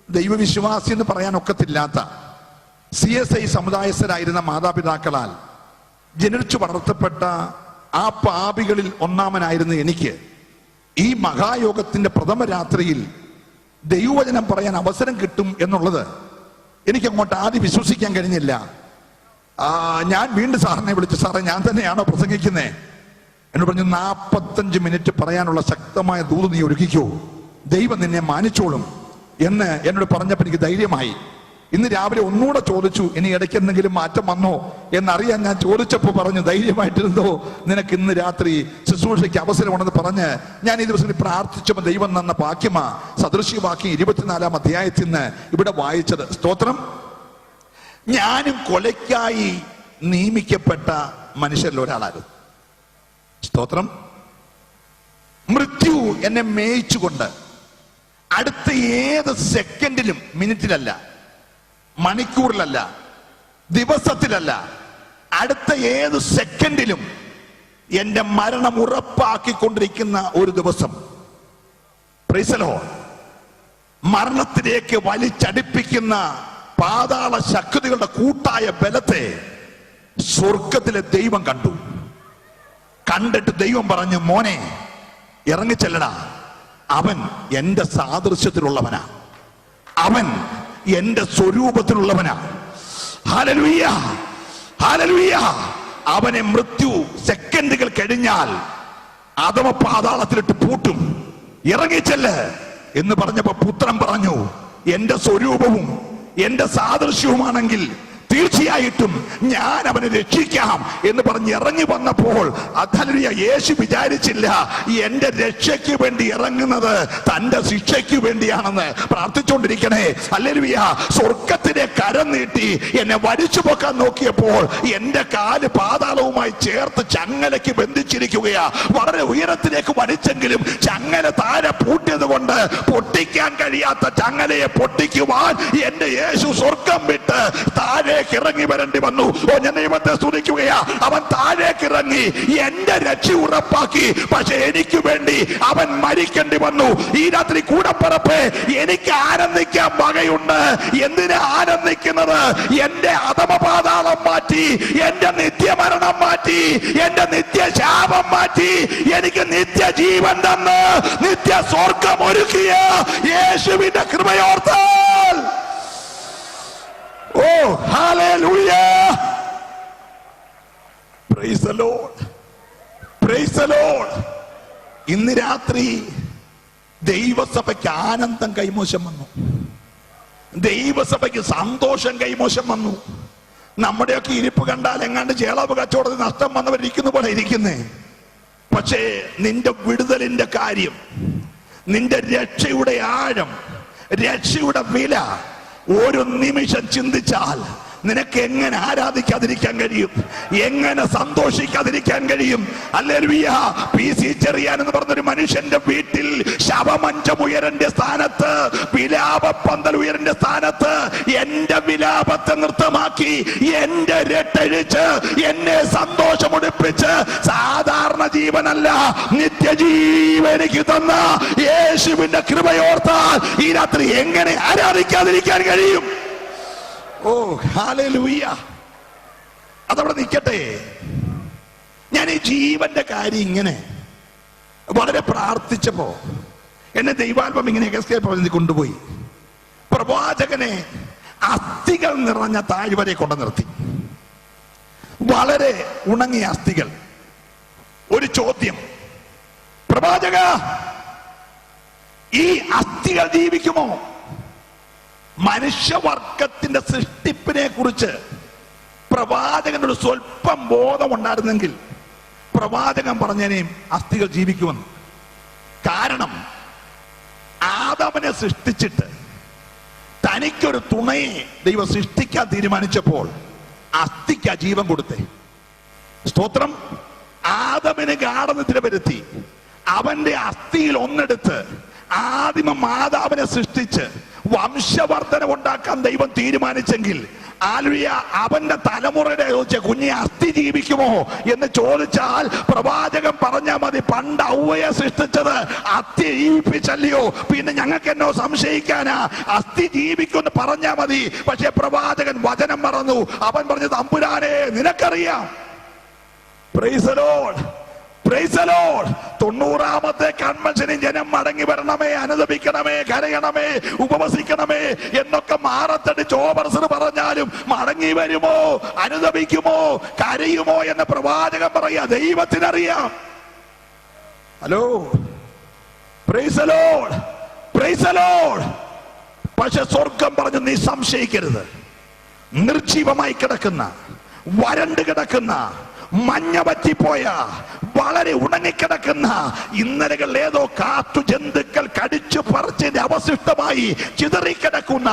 ദൈവവിശ്വാസി എന്ന് പറയാൻ ഒക്കത്തില്ലാത്ത CSI സമുദായസ്ഥരായിരുന്ന മാതാപിതാക്കളാൽ ജനിച്ചു വളർത്തപ്പെട്ട ആ പാപികളിൽ ഒന്നാമനായിരുന്ന എനിക്ക് ഈ മഹായോഗത്തിന്റെ പ്രഥമ രാത്രിയിൽ ദൈവവചനം പറയാൻ അവസരം കിട്ടും എന്നുള്ളത് എനിക്ക് അങ്ങോട്ട് ആദ്യം വിശ്വസിക്കാൻ കഴിഞ്ഞില്ല. ഞാൻ വീണ്ടും സാറിനെ വിളിച്ചു, സാറേ ഞാൻ തന്നെയാണോ പ്രസംഗിക്കുന്നേ എന്ന് പറഞ്ഞു. 45 മിനിറ്റ് പറയാനുള്ള ശക്തമായ ദൂത് നീ ഒരുക്കിക്കോ, ദൈവം നിന്നെ മാനിച്ചോളും എന്ന് എന്നോട് പറഞ്ഞപ്പോൾ എനിക്ക് ധൈര്യമായി. ഇന്ന് രാവിലെ ഒന്നുകൂടെ ചോദിച്ചു, ഇനി ഇടയ്ക്ക് എന്തെങ്കിലും മാറ്റം വന്നോ എന്നറിയാൻ ഞാൻ ചോദിച്ചപ്പോൾ പറഞ്ഞു, ധൈര്യമായിട്ടിരുന്നോ, നിനക്ക് ഇന്ന് രാത്രി ശുശ്രൂഷയ്ക്ക് അവസരമുണ്ടെന്ന് പറഞ്ഞ് ഞാൻ ഈ ദിവസത്തിൽ പ്രാർത്ഥിച്ചപ്പോൾ ദൈവം തന്ന വാക്യമാ സദൃശ്യവാക്യം 24-ാം അധ്യായത്തിൽ നിന്ന് ഇവിടെ വായിച്ചത്. സ്തോത്രം. ഞാനും കൊലയ്ക്കായി നിയമിക്കപ്പെട്ട മനുഷ്യരിൽ ഒരാളായിരുന്നു. സ്തോത്രം. മൃത്യു എന്നെ മേയിച്ചുകൊണ്ട് അടുത്ത ഏത് സെക്കൻഡിലും, മിനിറ്റിലല്ല, മണിക്കൂറിലല്ല, ദിവസത്തിലല്ല, അടുത്ത ഏത് സെക്കൻഡിലും എന്റെ മരണം ഉറപ്പാക്കിക്കൊണ്ടിരിക്കുന്ന ഒരു ദിവസം. Price the Lord. മരണത്തിലേക്ക് വലിച്ചടിപ്പിക്കുന്ന പാതാള ശക്തികളുടെ കൂട്ടായ ബലത്തെ സ്വർഗത്തിലെ ദൈവം കണ്ടു. കണ്ടിട്ട് ദൈവം പറഞ്ഞു, മോനെ ഇറങ്ങിച്ചെല്ലടാ, അവൻ എന്റെ സാദൃശ്യത്തിലുള്ളവനാ, അവൻ എന്റെ സ്വരൂപത്തിലുള്ളവനാ. Hallelujah, hallelujah. അവനെ മൃത്യു സെക്കൻഡുകൾ കഴിഞ്ഞാൽ അധമ പാതാളത്തിലിട്ട് പൂട്ടും, ഇറങ്ങിച്ചെല്ല് എന്ന് പറഞ്ഞപ്പോ പുത്രൻ പറഞ്ഞു, എന്റെ സ്വരൂപവും എന്റെ സാദൃശ്യവുമാണെങ്കിൽ തീർച്ചയായിട്ടും ഞാൻ അവനെ രക്ഷിക്കാം എന്ന് പറഞ്ഞ് ഇറങ്ങി വന്നപ്പോൾ ഹല്ലേലൂയ, യേശു വിചാരിച്ചില്ല എന്റെ രക്ഷയ്ക്ക് വേണ്ടി ഇറങ്ങുന്നത് തന്റെ ശിക്ഷയ്ക്ക് വേണ്ടിയാണെന്ന്. പ്രാർത്ഥിച്ചുകൊണ്ടിരിക്കണേ. ഹല്ലേലൂയ. സ്വർഗത്തിനെ കരം നീട്ടി എന്നെ വലിച്ചു പൊക്കാൻ നോക്കിയപ്പോൾ എന്റെ കാല് പാതാളവുമായി ചേർത്ത് ചങ്ങലയ്ക്ക് ബന്ധിച്ചിരിക്കുകയാ. വളരെ ഉയരത്തിലേക്ക് വലിച്ചെങ്കിലും ചങ്ങല താഴെ പൂട്ടിയത് കൊണ്ട് പൊട്ടിക്കാൻ കഴിയാത്ത ചങ്ങലയെ പൊട്ടിക്കുവാൻ എന്റെ യേശു സ്വർഗം വിട്ട് താഴെ ഇറങ്ങി വരേണ്ടി വന്നു. ഞാൻ ദൈവത്തെ സ്തുതിക്കുകയാ. അവൻ താഴേക്ക് ഇറങ്ങി എന്റെ രക്ഷ ഉറപ്പാക്കി. പക്ഷെ എനിക്ക് വേണ്ടി അവൻ മരിക്കേണ്ടി വന്നു. ഈ രാത്രി കൂടപ്പറപ്പ്, എനിക്ക് ആനന്ദിക്കാൻ വകയുണ്ട്. എന്തിനാ ആനന്ദിക്കുന്നത്? എന്റെ അധമപാതാളം മാറ്റി, എന്റെ നിത്യമരണം മാറ്റി, എന്റെ നിത്യശാപം മാറ്റി, എനിക്ക് നിത്യജീവൻ തന്ന് നിത്യ സ്വർഗം ഒരുക്കിയ യേശുവിന്റെ കൃപയോർത്താൽ, oh hallelujah, praise the Lord, praise the Lord. ഇന്ന് രാത്രി ദൈവസഭയ്ക്ക് ആനന്ദം കൈമോശം വന്നു, ദൈവസഭയ്ക്ക് സന്തോഷം കൈമോശം വന്നു. നമ്മുടെയൊക്കെ ഇരിപ്പ് കണ്ടാൽ എങ്ങാണ്ട് ചേളവ് കച്ചവടത്തിൽ നഷ്ടം വന്നവരിയ്ക്കുന്ന പോലെ ഇരിക്കുന്നേ. പക്ഷേ നിന്റെ വിടുതലിന്റെ കാര്യം, നിന്റെ രക്ഷയുടെ ആഴം, രക്ഷയുടെ വില ഒരു നിമിഷം ചിന്തിച്ചാൽ നിനക്ക് എങ്ങനെ ആരാധിക്കാതിരിക്കാൻ കഴിയും? എങ്ങനെ സന്തോഷിക്കാതിരിക്കാൻ കഴിയും? ഹല്ലേലൂയ. PC ചെറിയാൻ എന്ന് പറഞ്ഞൊരു മനുഷ്യന്റെ വീട്ടിൽ ശവമഞ്ചം ഉയരന്റെ സ്ഥാനത്ത്, വിലാപപ്പന്തൽ ഉയരന്റെ സ്ഥാനത്ത് എന്റെ വിലാപത്തെ നൃത്തമാക്കി എന്റെ രട്ടഴിച്ച് എന്നെ സന്തോഷമുടിപ്പിച്ച് സാധാരണ ജീവനല്ല നിത്യജീവൻ എനിക്ക് തന്ന യേശുവിന്റെ കൃപയോർത്താൽ ഈ രാത്രി എങ്ങനെ ആരാധിക്കാതിരിക്കാൻ കഴിയും? ഓ ഹല്ലേലൂയ. അതവിടെ നിൽക്കട്ടെ. ഞാൻ ഈ ജീവന്റെ കാര്യം ഇങ്ങനെ വളരെ പ്രാർത്ഥിച്ചപ്പോ എന്നെ ദൈവാത്മം ഇങ്ങനെ എസ്കേപ്പ് കൊണ്ടുപോയി. പ്രവാചകനെ അസ്ഥികൾ നിറഞ്ഞ താഴ്വരെ കൊണ്ടു നിർത്തി, വളരെ ഉണങ്ങിയ അസ്ഥികൾ. ഒരു ചോദ്യം, പ്രവാചക ഈ അസ്ഥികൾ ജീവിക്കുമോ? മനുഷ്യവർഗത്തിന്റെ സൃഷ്ടിപ്പിനെ കുറിച്ച് പ്രവാചകനൊരു സ്വല്പം ബോധമുണ്ടായിരുന്നെങ്കിൽ പ്രവാചകൻ പറഞ്ഞേനെയും അസ്ഥികൾ ജീവിക്കുമെന്ന്. കാരണം ആദാമിനെ സൃഷ്ടിച്ചിട്ട് തനിക്കൊരു തുണയെ ദൈവം സൃഷ്ടിക്കാൻ തീരുമാനിച്ചപ്പോൾ അസ്ഥിക്കാ ജീവൻ കൊടുത്തേ. സ്തോത്രം. ആദമിനെ ഗാഢനിദ്ര വരുത്തി അവന്റെ അസ്ഥിയിൽ ഒന്നെടുത്ത് ആദിമ മാതാവിനെ സൃഷ്ടിച്ച് വംശവർധന ഉണ്ടാക്കാൻ ദൈവം തീരുമാനിച്ചെങ്കിൽ ആലുയ അവന്റെ തലമുറയുടെ ചോദിച്ച കുഞ്ഞെ അസ്ഥി ജീവിക്കുമോ എന്ന് ചോദിച്ചാൽ പ്രവാചകൻ പറഞ്ഞാൽ മതി, പണ്ട് ഔവയെ സൃഷ്ടിച്ചത് അസ്ഥി ജീവിപ്പിച്ചല്ലയോ, പിന്നെ ഞങ്ങൾക്ക് എന്നോ സംശയിക്കാനാ, അസ്ഥി ജീവിക്കുമെന്ന് പറഞ്ഞാൽ മതി. പക്ഷെ പ്രവാചകൻ വചനം പറഞ്ഞു. അവൻ പറഞ്ഞത്, തമ്പുരാനെ നിനക്കറിയാം. Praise the Lord, praise the Lord. 90ാമത്തെ കൺവെൻഷനിൽ ജനം മടങ്ങി വരണമേ, അനുദപിക്കണമേ, കരയണമേ, ഉപവസിക്കണമേ എന്നൊക്കെ മാറത്തടിച്ച് ഓവർസർ പറഞ്ഞാലും മടങ്ങി വരുമോ, അനുദപിക്കുമോ, കരയുമോ എന്ന് പ്രവാചകൻ പറയാ. ദൈവത്തിനറിയാം. Hello, praise the Lord, praise the Lord. പക്ഷെ സ്വർഗം പറഞ്ഞു, നീ സംശയിക്കരുത്. നിർജീവമായി കിടക്കുന്ന, വരണ്ട് കിടക്കുന്ന, മഞ്ഞ പറ്റിപ്പോയ, വളരെ ഉണങ്ങിക്കിടക്കുന്ന ഇന്നലകൾ ഏതോ കാറ്റു ജന്തുക്കൾ കടിച്ചു പറിച്ചതിന്റെ അവശിഷ്ടമായി ചിതറിക്കിടക്കുന്ന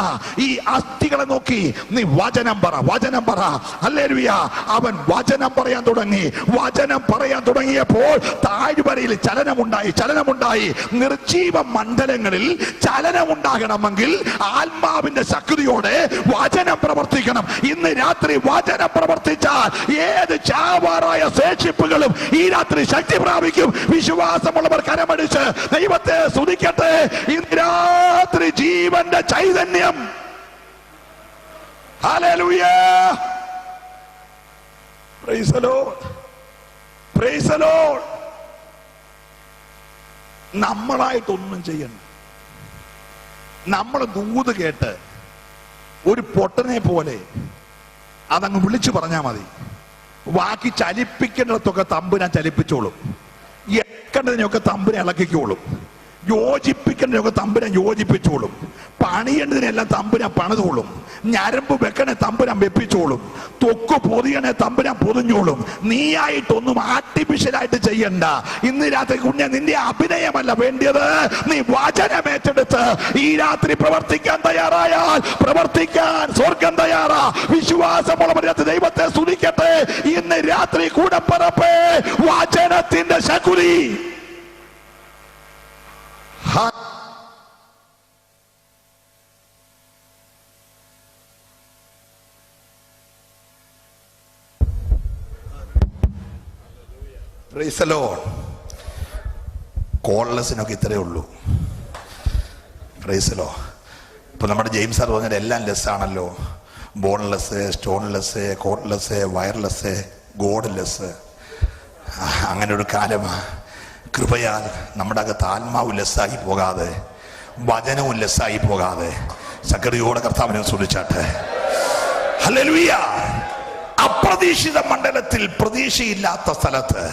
ഈ അസ്ഥികളെ നോക്കി നീ വചനം പറ, വചനം പറ. ഹല്ലേലൂയ. അവൻ വചനം പറയാൻ തുടങ്ങി. വചനം പറയാൻ തുടങ്ങിയപ്പോൾ താഴ്വരയിൽ ചലനമുണ്ടായി. നിർജീവ മണ്ഡലങ്ങളിൽ ചലനമുണ്ടാകണമെങ്കിൽ ആത്മാവിന്റെ ശക്തിയോടെ വചനം പ്രവർത്തിക്കണം. ഇന്ന് രാത്രി വചനം പ്രവർത്തിച്ചാൽ ഏത് ചാവാറായ ശേഷിപ്പുകളും ഈ രാത്രി ശക്തി പ്രാപിക്കും. വിശ്വാസമുള്ളവർ കരമടിച്ച് ദൈവത്തെ സ്തുതിക്കട്ടെ. ഇന്ന് രാത്രി ജീവന്റെ ചൈതന്യം. Hallelujah. Praise the Lord, praise the Lord. നമ്മളായിട്ടൊന്നും ചെയ്യണ്ട. നമ്മൾ ദൂത് കേട്ട് ഒരു പൊട്ടനെ പോലെ അതങ്ങ് വിളിച്ചു പറഞ്ഞാൽ മതി. ബാക്കി ചലിപ്പിക്കേണ്ടതൊക്കെ തമ്പുരാൻ ചലിപ്പിച്ചോളും. ഇളക്കേണ്ടതിനൊക്കെ തമ്പുരാൻ ഇളക്കിക്കോളും. യോജിപ്പിക്കേണ്ടതിനൊക്കെ തമ്പുരാൻ യോജിപ്പിച്ചോളും. പണിയേണ്ടതിനെല്ലാം തമ്പുരാൻ പണിതോളും. ഞരമ്പ് വെക്കണേ തമ്പുരാൻ വെപ്പിച്ചോളും. തൊക്ക് പൊതിയണേ തമ്പുരാൻ പൊതിഞ്ഞോളും. നീയായിട്ടൊന്നും ആർട്ടിഫിഷ്യലായിട്ട് ചെയ്യണ്ട. ഇന്ന് രാത്രി കുഞ്ഞെ, നിന്റെ അഭിനയമല്ല വേണ്ടിയത്. നീ വചനമേറ്റെടുത്ത് ഈ രാത്രി പ്രവർത്തിക്കാൻ തയ്യാറായാൽ പ്രവർത്തിക്കാൻ സ്വർഗം തയ്യാറാ. വിശ്വാസമുള്ളവർ ദൈവത്തെ സ്തുതിക്കട്ടെ. ഇന്ന് രാത്രി കൂടെ പറപ്പേ വചനത്തിന്റെ ശക്തി. Praise the Lord. കോൾലെസ്സിനൊക്കെ ഇത്രയേ ഉള്ളൂ. Praise the Lord. ഇപ്പൊ നമ്മുടെ ജെയിംസ് സാർ പറഞ്ഞാൽ എല്ലാം ലെസ്സാണല്ലോ. Boneless, stoneless, cordless, wireless, godless. അങ്ങനെ ഒരു കാലമാ. കൃപയാൽ നമ്മുടെ അകത്ത് ആത്മാവ് ലെസ്സായി പോകാതെ, വചനവും ലെസ്സായി പോകാതെ ശക്തിയോടെ കർത്താവിനെ സ്തുതിച്ചാട്ടെ. ഹല്ലേലൂയ. അപ്രതീക്ഷിത മണ്ഡലത്തിൽ, പ്രതീക്ഷയില്ലാത്ത സ്ഥലത്ത്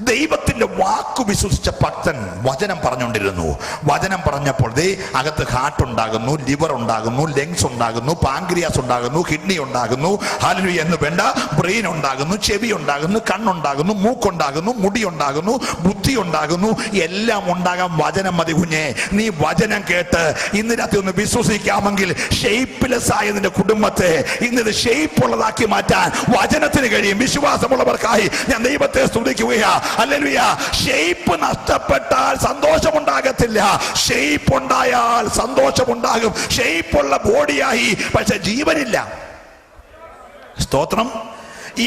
ദൈവത്തിന്റെ വാക്കു വിശ്വസിച്ച ഭക്തൻ വചനം പറഞ്ഞുകൊണ്ടിരുന്നു. വചനം പറഞ്ഞപ്പോൾ ദേ അകത്ത് ഹാർട്ട് ഉണ്ടാകുന്നു, ലിവർ ഉണ്ടാകുന്നു, ലങ്സ് ഉണ്ടാകുന്നു, പാങ്ക്രിയാസ് ഉണ്ടാകുന്നു, കിഡ്നി ഉണ്ടാകുന്നു, ഹല്ലേലൂയ എന്ന് വേണ്ട, ബ്രെയിൻ ഉണ്ടാകുന്നു, ചെവി ഉണ്ടാകുന്നു, കണ്ണുണ്ടാകുന്നു, മൂക്കുണ്ടാകുന്നു, മുടി ഉണ്ടാകുന്നു, ബുദ്ധി ഉണ്ടാകുന്നു. എല്ലാം ഉണ്ടാകാൻ വചനം മതി കുഞ്ഞെ. നീ വചനം കേട്ട് ഇന്ന് രാത്രി ഒന്ന് വിശ്വസിക്കാമെങ്കിൽ ഷേപ്പ്ലെസ് ആയ നിന്റെ കുടുംബത്തെ ഇന്നത് ഷേപ്പ് ഉള്ളതാക്കി മാറ്റാൻ വചനത്തിന് കഴിയും. വിശ്വാസമുള്ളവർക്കായി ഞാൻ ദൈവത്തെ സ്തുതിക്കുകയാണ്. ഹല്ലേലൂയ. ഷേപ്പ് നഷ്ടപ്പെട്ടാൽ സന്തോഷമുണ്ടാകത്തില്ല. ഷേപ്പ് ഉണ്ടായാൽ സന്തോഷമുണ്ടാകും. ഷേപ്പുള്ള ബോഡിയായി പക്ഷെ ജീവനില്ല. സ്തോത്രം.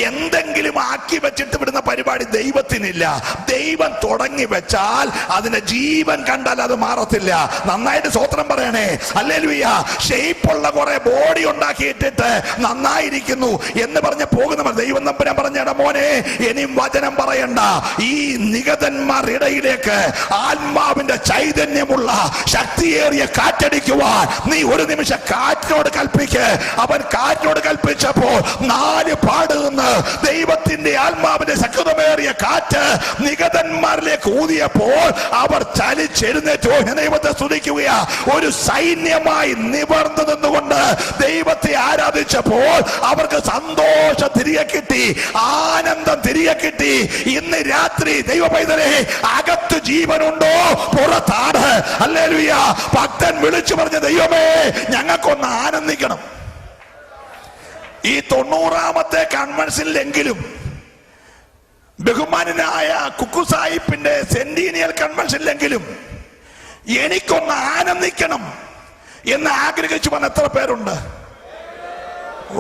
എന്തെങ്കിലും ആക്കി വെച്ചിട്ട് വിടുന്ന പരിപാടി ദൈവത്തിനില്ല. ദൈവം തുടങ്ങി വെച്ചാൽ അതിന്റെ ജീവൻ കണ്ടാൽ അത് മാറത്തില്ല. നന്നായിട്ട് സ്തോത്രം പറയണേ. ഹല്ലേലൂയ. ഷേപ്പുള്ള കുറെ ബോഡി ഉണ്ടാക്കിയിട്ടിട്ട് നന്നായിരിക്കുന്നു എന്ന് പറഞ്ഞ് പോകുന്നവർ ദൈവം തമ്പുരാൻ പറഞ്ഞ മോനെ ഇനിയും വചനം പറയണ്ട. ഈ നിഗതന്മാർ ഇടയിലേക്ക് ആത്മാവിന്റെ ചൈതന്യമുള്ള ശക്തിയേറിയ കാറ്റടിക്കുവാൻ നീ ഒരു നിമിഷം കാറ്റിനോട് കൽപ്പിക്ക്. അവൻ കാറ്റിനോട് കൽപ്പിച്ചപ്പോൾ 4 പാടുന്ന നിന്ന് ദൈവത്തിന്റെ ആത്മാവിന്റെ ശക്തമേറിയ കാറ്റ് നിഗതന്മാരിലേക്ക് ഊതിയപ്പോൾ അവർ ചലിച്ചെഴുന്നേറ്റു. ദൈവത്തെ സ്തുതിക്കുകയാ. ഒരു സൈന്യമായി നിവർന്നു നിന്നുകൊണ്ട് ദൈവത്തെ ആരാധിച്ചപ്പോൾ അവർക്ക് സന്തോഷം തിരികെ കിട്ടി, ആനന്ദം തിരികെ കിട്ടി. ഇന്ന് രാത്രി ദൈവ പൈതലേ, അകത്ത് ജീവനുണ്ടോ പുറത്താണ്? ഹല്ലേലൂയ. ഭക്തൻ വിളിച്ചു പറഞ്ഞ, ദൈവമേ ഞങ്ങൾക്കൊന്ന് ആനന്ദിക്കണം. ഈ 90ാമത്തെ കൺവെൻഷനിലെങ്കിലും ബഹുമാനായ കുക്കു സാഹിബിന്റെ സെന്റീനിയൽ കൺവെൻഷനിലെങ്കിലും എനിക്കൊന്ന് ആനന്ദിക്കണം എന്ന് ആഗ്രഹിച്ചു വന്ന എത്ര പേരുണ്ട്?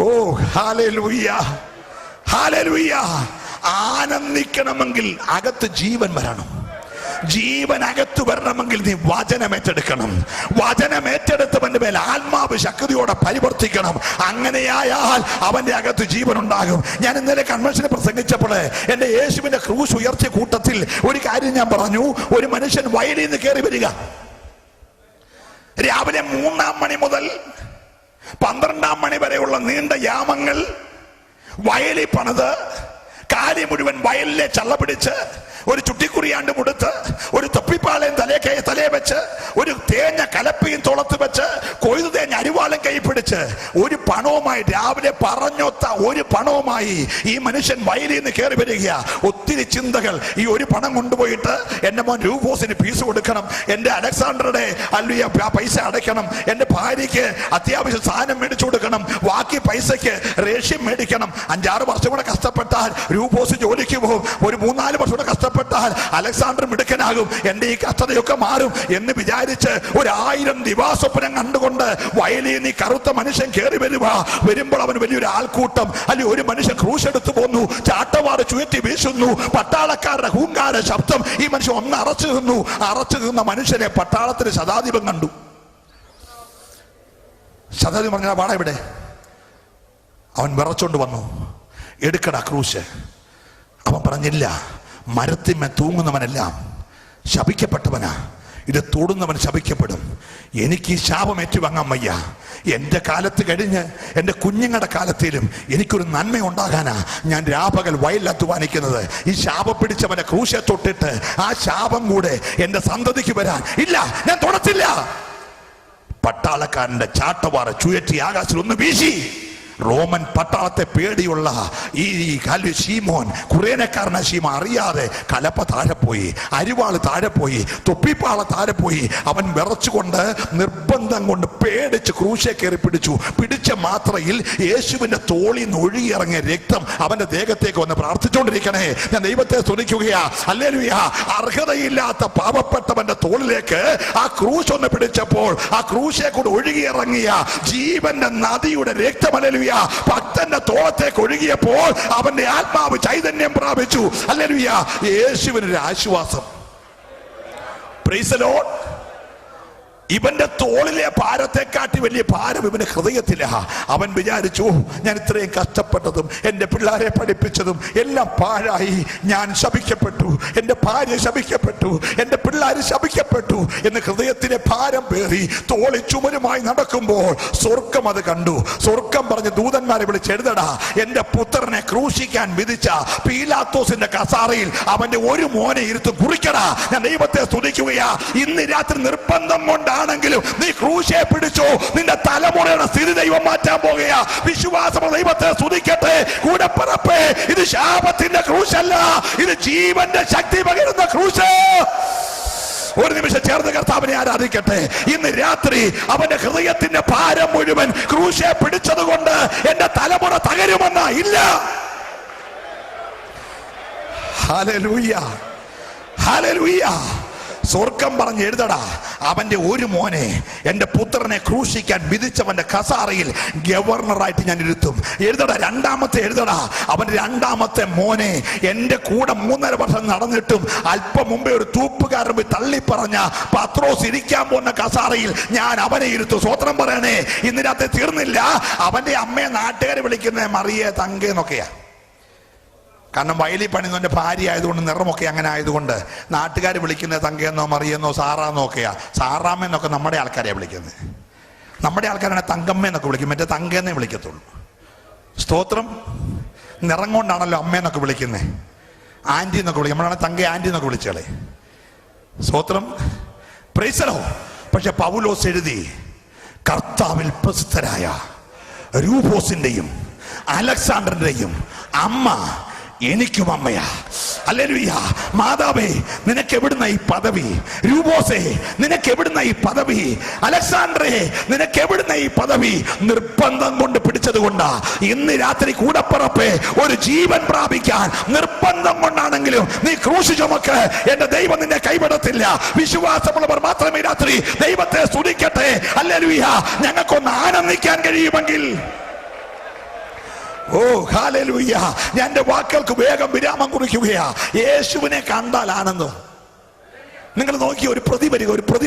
ഓ ഹല്ലേലൂയ, ഹല്ലേലൂയ. ആനന്ദിക്കണമെങ്കിൽ അകത്ത് ജീവൻ വരണം. ജീവൻ അകത്ത് വരണമെങ്കിൽ നീ വചനം ഏറ്റെടുക്കണം. വചനം ഏറ്റെടുത്തവന്റെ മേൽ ആത്മാവ് ശക്തിയോടെ പരിവർത്തിക്കണം. അങ്ങനെയായാൽ അവന്റെ അകത്ത് ജീവൻ ഉണ്ടാകും. ഞാൻ ഇന്നലെ കൺവെൻഷന് പ്രസംഗിച്ചപ്പോൾ എന്റെ യേശുവിന്റെ ക്രൂശ് ഉയർത്തിയ കൂട്ടത്തിൽ ഒരു കാര്യം ഞാൻ പറഞ്ഞു. ഒരു മനുഷ്യൻ വയലിൽ നിന്ന് കയറി വരിക. രാവിലെ 3 മണി മുതൽ 12 മണി വരെയുള്ള നീണ്ട യാമങ്ങൾ വയലിൽ പണിത് കാലി മുഴുവൻ വയലിലെ ചള്ള പിടിച്ച് ഒരു ചുട്ടിക്കുറിയാണ്ട് കൊടുത്ത് ഒരു തൊപ്പിപ്പാളയും തലേ വെച്ച് ഒരു തേഞ്ഞ കലപ്പയും തോളത്ത് വെച്ച് കൊയ്തു തേഞ്ഞ അരിവാളും കൈ പിടിച്ച് ഒരു പണവുമായി രാവിലെ പറഞ്ഞൊത്ത ഒരു പണവുമായി ഈ മനുഷ്യൻ വയലിൽ നിന്ന് കയറി വരിക. ഒത്തിരി ചിന്തകൾ. ഈ ഒരു പണം കൊണ്ടുപോയിട്ട് എന്റെ മോൻ രൂപോസിന് ഫീസ് കൊടുക്കണം, എന്റെ അലക്സാണ്ടറുടെ പൈസ അടയ്ക്കണം, എന്റെ ഭാര്യയ്ക്ക് അത്യാവശ്യം സാധനം മേടിച്ചു കൊടുക്കണം, ബാക്കി പൈസയ്ക്ക് റേഷ്യം മേടിക്കണം. 5-6 വർഷം കൂടെ കഷ്ടപ്പെട്ടാൽ രൂപോസ് ജോലിക്ക് പോകും. ഒരു 3-4 വർഷം കൂടെ കഷ്ടപ്പെട്ടാൽ അലക്സാണ്ടർ മിടുക്കനാകും. എന്റെ ഈ കഷ്ടതയൊക്കെ മാറും എന്ന് വിചാരിച്ച് 1000 ദിവാസ്വപ്നം കണ്ടുകൊണ്ട് വയലിൽ നീ കറുത്ത മനുഷ്യൻ കയറി വരുമ്പോൾ അവന് വലിയൊരു ആൾക്കൂട്ടം, അല്ലെങ്കിൽ ഒരു മനുഷ്യൻ ക്രൂശ് എടുത്തു പോന്നു, ചാട്ടവാറ് ചുയറ്റി വീശുന്നു, പട്ടാളക്കാരുടെ ഹൂങ്കാര ശബ്ദം. ഈ മനുഷ്യൻ ഒന്ന് അറച്ചു നിന്ന മനുഷ്യനെ പട്ടാളത്തിന് ശതാധിപൻ കണ്ടു. ശതാധിപൻ പറഞ്ഞ വാടാ ഇവിടെ. അവൻ വിറച്ചോണ്ട് വന്നു, എടുക്കടാ ക്രൂശ്. അവൻ പറഞ്ഞില്ല, മരത്തിന്മേ തൂങ്ങുന്നവനെല്ലാം ശപിക്കപ്പെട്ടവനാ, ഇത് തൊടുന്നവൻ ശപിക്കപ്പെടും. എനിക്ക് ഈ ശാപം ഏറ്റുവാങ്ങാൻ വയ്യ. എൻ്റെ കാലത്ത് കഴിഞ്ഞ് എൻ്റെ കുഞ്ഞുങ്ങളുടെ കാലത്തിലും എനിക്കൊരു നന്മ ഉണ്ടാകാനാ ഞാൻ രാപകൽ വയലിൽ അധ്വാനിക്കുന്നത്. ഈ ശാപം പിടിച്ചവനെ ക്രൂശെ തൊട്ടിട്ട് ആ ശാപം കൂടെ എൻ്റെ സന്തതിക്ക് വരാൻ ഇല്ല, ഞാൻ തൊടത്തില്ല. പട്ടാളക്കാരന്റെ ചാട്ടവാറ ചുയറ്റി ആകാശത്തിൽ ഒന്ന് വീശി. റോമൻ പട്ടാളത്തെ പേടിയുള്ള ഈ ശീമോൻ, കുറേനക്കാരന ശീമോൻ അറിയാതെ കലപ്പ താഴെ പോയി, അരിവാള് താഴെ പോയി, തൊപ്പിപ്പാള താഴെ പോയി. അവൻ വിറച്ചുകൊണ്ട് നിർബന്ധം കൊണ്ട് പേടിച്ച് ക്രൂശെ കയറി പിടിച്ചു. പിടിച്ച മാത്രയിൽ യേശുവിന്റെ തോളിൽ നിന്ന് ഒഴുകിയിറങ്ങിയ രക്തം അവന്റെ ദേഹത്തേക്ക് വന്ന് പ്രാർത്ഥിച്ചുകൊണ്ടിരിക്കണേ. ഞാൻ ദൈവത്തെ സ്തുതിക്കുകയാ. ഹല്ലേലൂയ. അർഹതയില്ലാത്ത പാവപ്പെട്ടവന്റെ തോളിലേക്ക് ആ ക്രൂശ് ഒന്ന് പിടിച്ചപ്പോൾ ആ ക്രൂശെ കൂടെ ഒഴുകിയിറങ്ങിയ ജീവന്റെ നദിയുടെ രക്തം, ഹല്ലേലൂയ, ഭക്തന്റെ തോളത്തേക്ക് ഒഴുകിയപ്പോൾ അവന്റെ ആത്മാവ് ചൈതന്യം പ്രാപിച്ചു. ഹല്ലേലൂയ. യേശുവിനൊരു ആശ്വാസം. Price the Lord. ഇവന്റെ തോളിലെ ഭാരത്തെക്കാട്ടി വലിയ ഭാരം ഇവന്റെ ഹൃദയത്തിലാ. അവൻ വിചാരിച്ചു, ഞാൻ ഇത്രയും കഷ്ടപ്പെട്ടതും എൻ്റെ പിള്ളേരെ പഠിപ്പിച്ചതും എല്ലാം പാഴായി. ഞാൻ ശപിക്കപ്പെട്ടു, എൻ്റെ ഭാര്യ ശപിക്കപ്പെട്ടു, എൻ്റെ പിള്ളേര് ശപിക്കപ്പെട്ടു എന്ന് ഹൃദയത്തിലെ ഭാരം പേറി തോളി ചുമരുമായി നടക്കുമ്പോൾ സ്വർഗം അത് കണ്ടു. സ്വർഗം പറഞ്ഞ് ദൂതന്മാരെ വിളിച്ചെഴുതടാ, എൻ്റെ പുത്രനെ ക്രൂശിക്കാൻ വിധിച്ച പീലാത്തോസിന്റെ കസാറയിൽ അവന്റെ ഒരു മോനെ ഇരുത്ത് കുറിക്കടാ. ഞാൻ ദൈവത്തെ സ്തുതിക്കുകയാ. ഇന്ന് രാത്രി നിർബന്ധം കൊണ്ടാണെങ്കിലും നീ ക്രൂശെ പിടിച്ചോ. നിന്റെ തലമുറയുടെ സ്ഥിതി ദൈവം മാറ്റാൻ പോകുകയാ. വിശ്വാസം ദൈവത്തെ സ്തുതിക്കട്ടെ. കൂടെ പറപ്പേ, ഇത് ശാപത്തിന്റെ ക്രൂശല്ല, ഇത് ജീവന്റെ ശക്തി പകരുന്ന ക്രൂശ്. ഒരു നിമിഷം ചേർന്ന് കർത്താവിനെ ആരാധിക്കട്ടെ. ഇന്ന് രാത്രി അവന്റെ ഹൃദയത്തിന്റെ ഭാരം മുഴുവൻ ക്രൂശെ പിടിച്ചത് കൊണ്ട് എന്റെ തലമുറ തകരുമെന്ന ഇല്ല. Hallelujah, hallelujah. സ്വർഗം പറഞ്ഞ് എഴുതടാ, അവന്റെ ഒരു മോനെ, എൻ്റെ പുത്രനെ ക്രൂശിക്കാൻ വിധിച്ചവന്റെ കസാറയിൽ ഗവർണറായിട്ട് ഞാൻ ഇരുത്തും. എഴുതടാ, രണ്ടാമത്തെ എഴുതടാ, അവന്റെ രണ്ടാമത്തെ മോനെ എൻ്റെ കൂടെ 3.5 വർഷം നടന്നിട്ടും അല്പം മുമ്പേ ഒരു തൂപ്പുകാരൻ പോയി തള്ളി പറഞ്ഞ പത്രോസ് ഇരിക്കാൻ പോകുന്ന കസാറയിൽ ഞാൻ അവനെ ഇരുത്തും. സ്വത്രം പറയണേ. ഇന്നിനകത്ത് തീർന്നില്ല. അവന്റെ അമ്മയെ നാട്ടുകാർ വിളിക്കുന്നത് മറിയെ തങ്കേന്നൊക്കെയാ. കാരണം വയലിൽ പണിന്നവന്റെ ഭാര്യ ആയതുകൊണ്ട്, നിറമൊക്കെ അങ്ങനെ ആയതുകൊണ്ട് നാട്ടുകാർ വിളിക്കുന്നത് തങ്കയെന്നോ മറിയെന്നോ സാറാന്നോ ഒക്കെയാ. സാറാമ്മയെന്നൊക്കെ നമ്മുടെ ആൾക്കാരെയാണ് വിളിക്കുന്നത്. നമ്മുടെ ആൾക്കാരാണ് തങ്കമ്മ എന്നൊക്കെ വിളിക്കും, മറ്റേ തങ്കയെന്നേ വിളിക്കത്തുള്ളൂ. സ്തോത്രം. നിറം കൊണ്ടാണല്ലോ അമ്മയെന്നൊക്കെ വിളിക്കുന്നത്, ആന്റി എന്നൊക്കെ വിളിക്കും. നമ്മളാണ് തങ്ക ആന്റി എന്നൊക്കെ വിളിച്ചാളെ. സ്തോത്രം, പ്രൈസ് ദി ലോർഡ്. പക്ഷെ പൗലോസ് എഴുതി, കർത്താവിൽ പ്രസിദ്ധരായ രൂപോസിന്റെയും അലക്സാണ്ടറിന്റെയും അമ്മ എനിക്കും അമ്മയാ. ഹല്ലേലൂയ. മാതാവേ, നിനക്ക് എവിടുന്ന ഈ പദവി? രൂപോസേ, നിനക്ക് എവിടുന്ന ഈ പദവി? അലക്സാണ്ടറേ, നിനക്ക് എവിടുന്ന ഈ പദവി? നിർബന്ധം കൊണ്ട് പിടിച്ചത് കൊണ്ടാ. ഇന്ന് രാത്രി കൂടപ്പുറപ്പേ ഒരു ജീവൻ പ്രാപിക്കാൻ നിർബന്ധം കൊണ്ടാണെങ്കിലും നീ ക്രൂശ് ചുമക്ക്, എന്റെ ദൈവം നിന്നെ കൈവിടത്തില്ല. വിശ്വാസമുള്ളവർ മാത്രമേ രാത്രി ദൈവത്തെ സ്തുതിക്കട്ടെ. ഹല്ലേലൂയ. ഞങ്ങൾക്കൊന്ന് ആനന്ദിക്കാൻ കഴിയുമെങ്കിൽ, ഓ ഹല്ലേലൂയ. ഞാൻ എൻ്റെ വാക്കുകൾക്ക് വേഗം വിരാമം കുറിക്കുകയാ. യേശുവിനെ കണ്ടാൽ ആനന്ദം. നിങ്ങൾ നോക്കി, ഒരു പ്രതി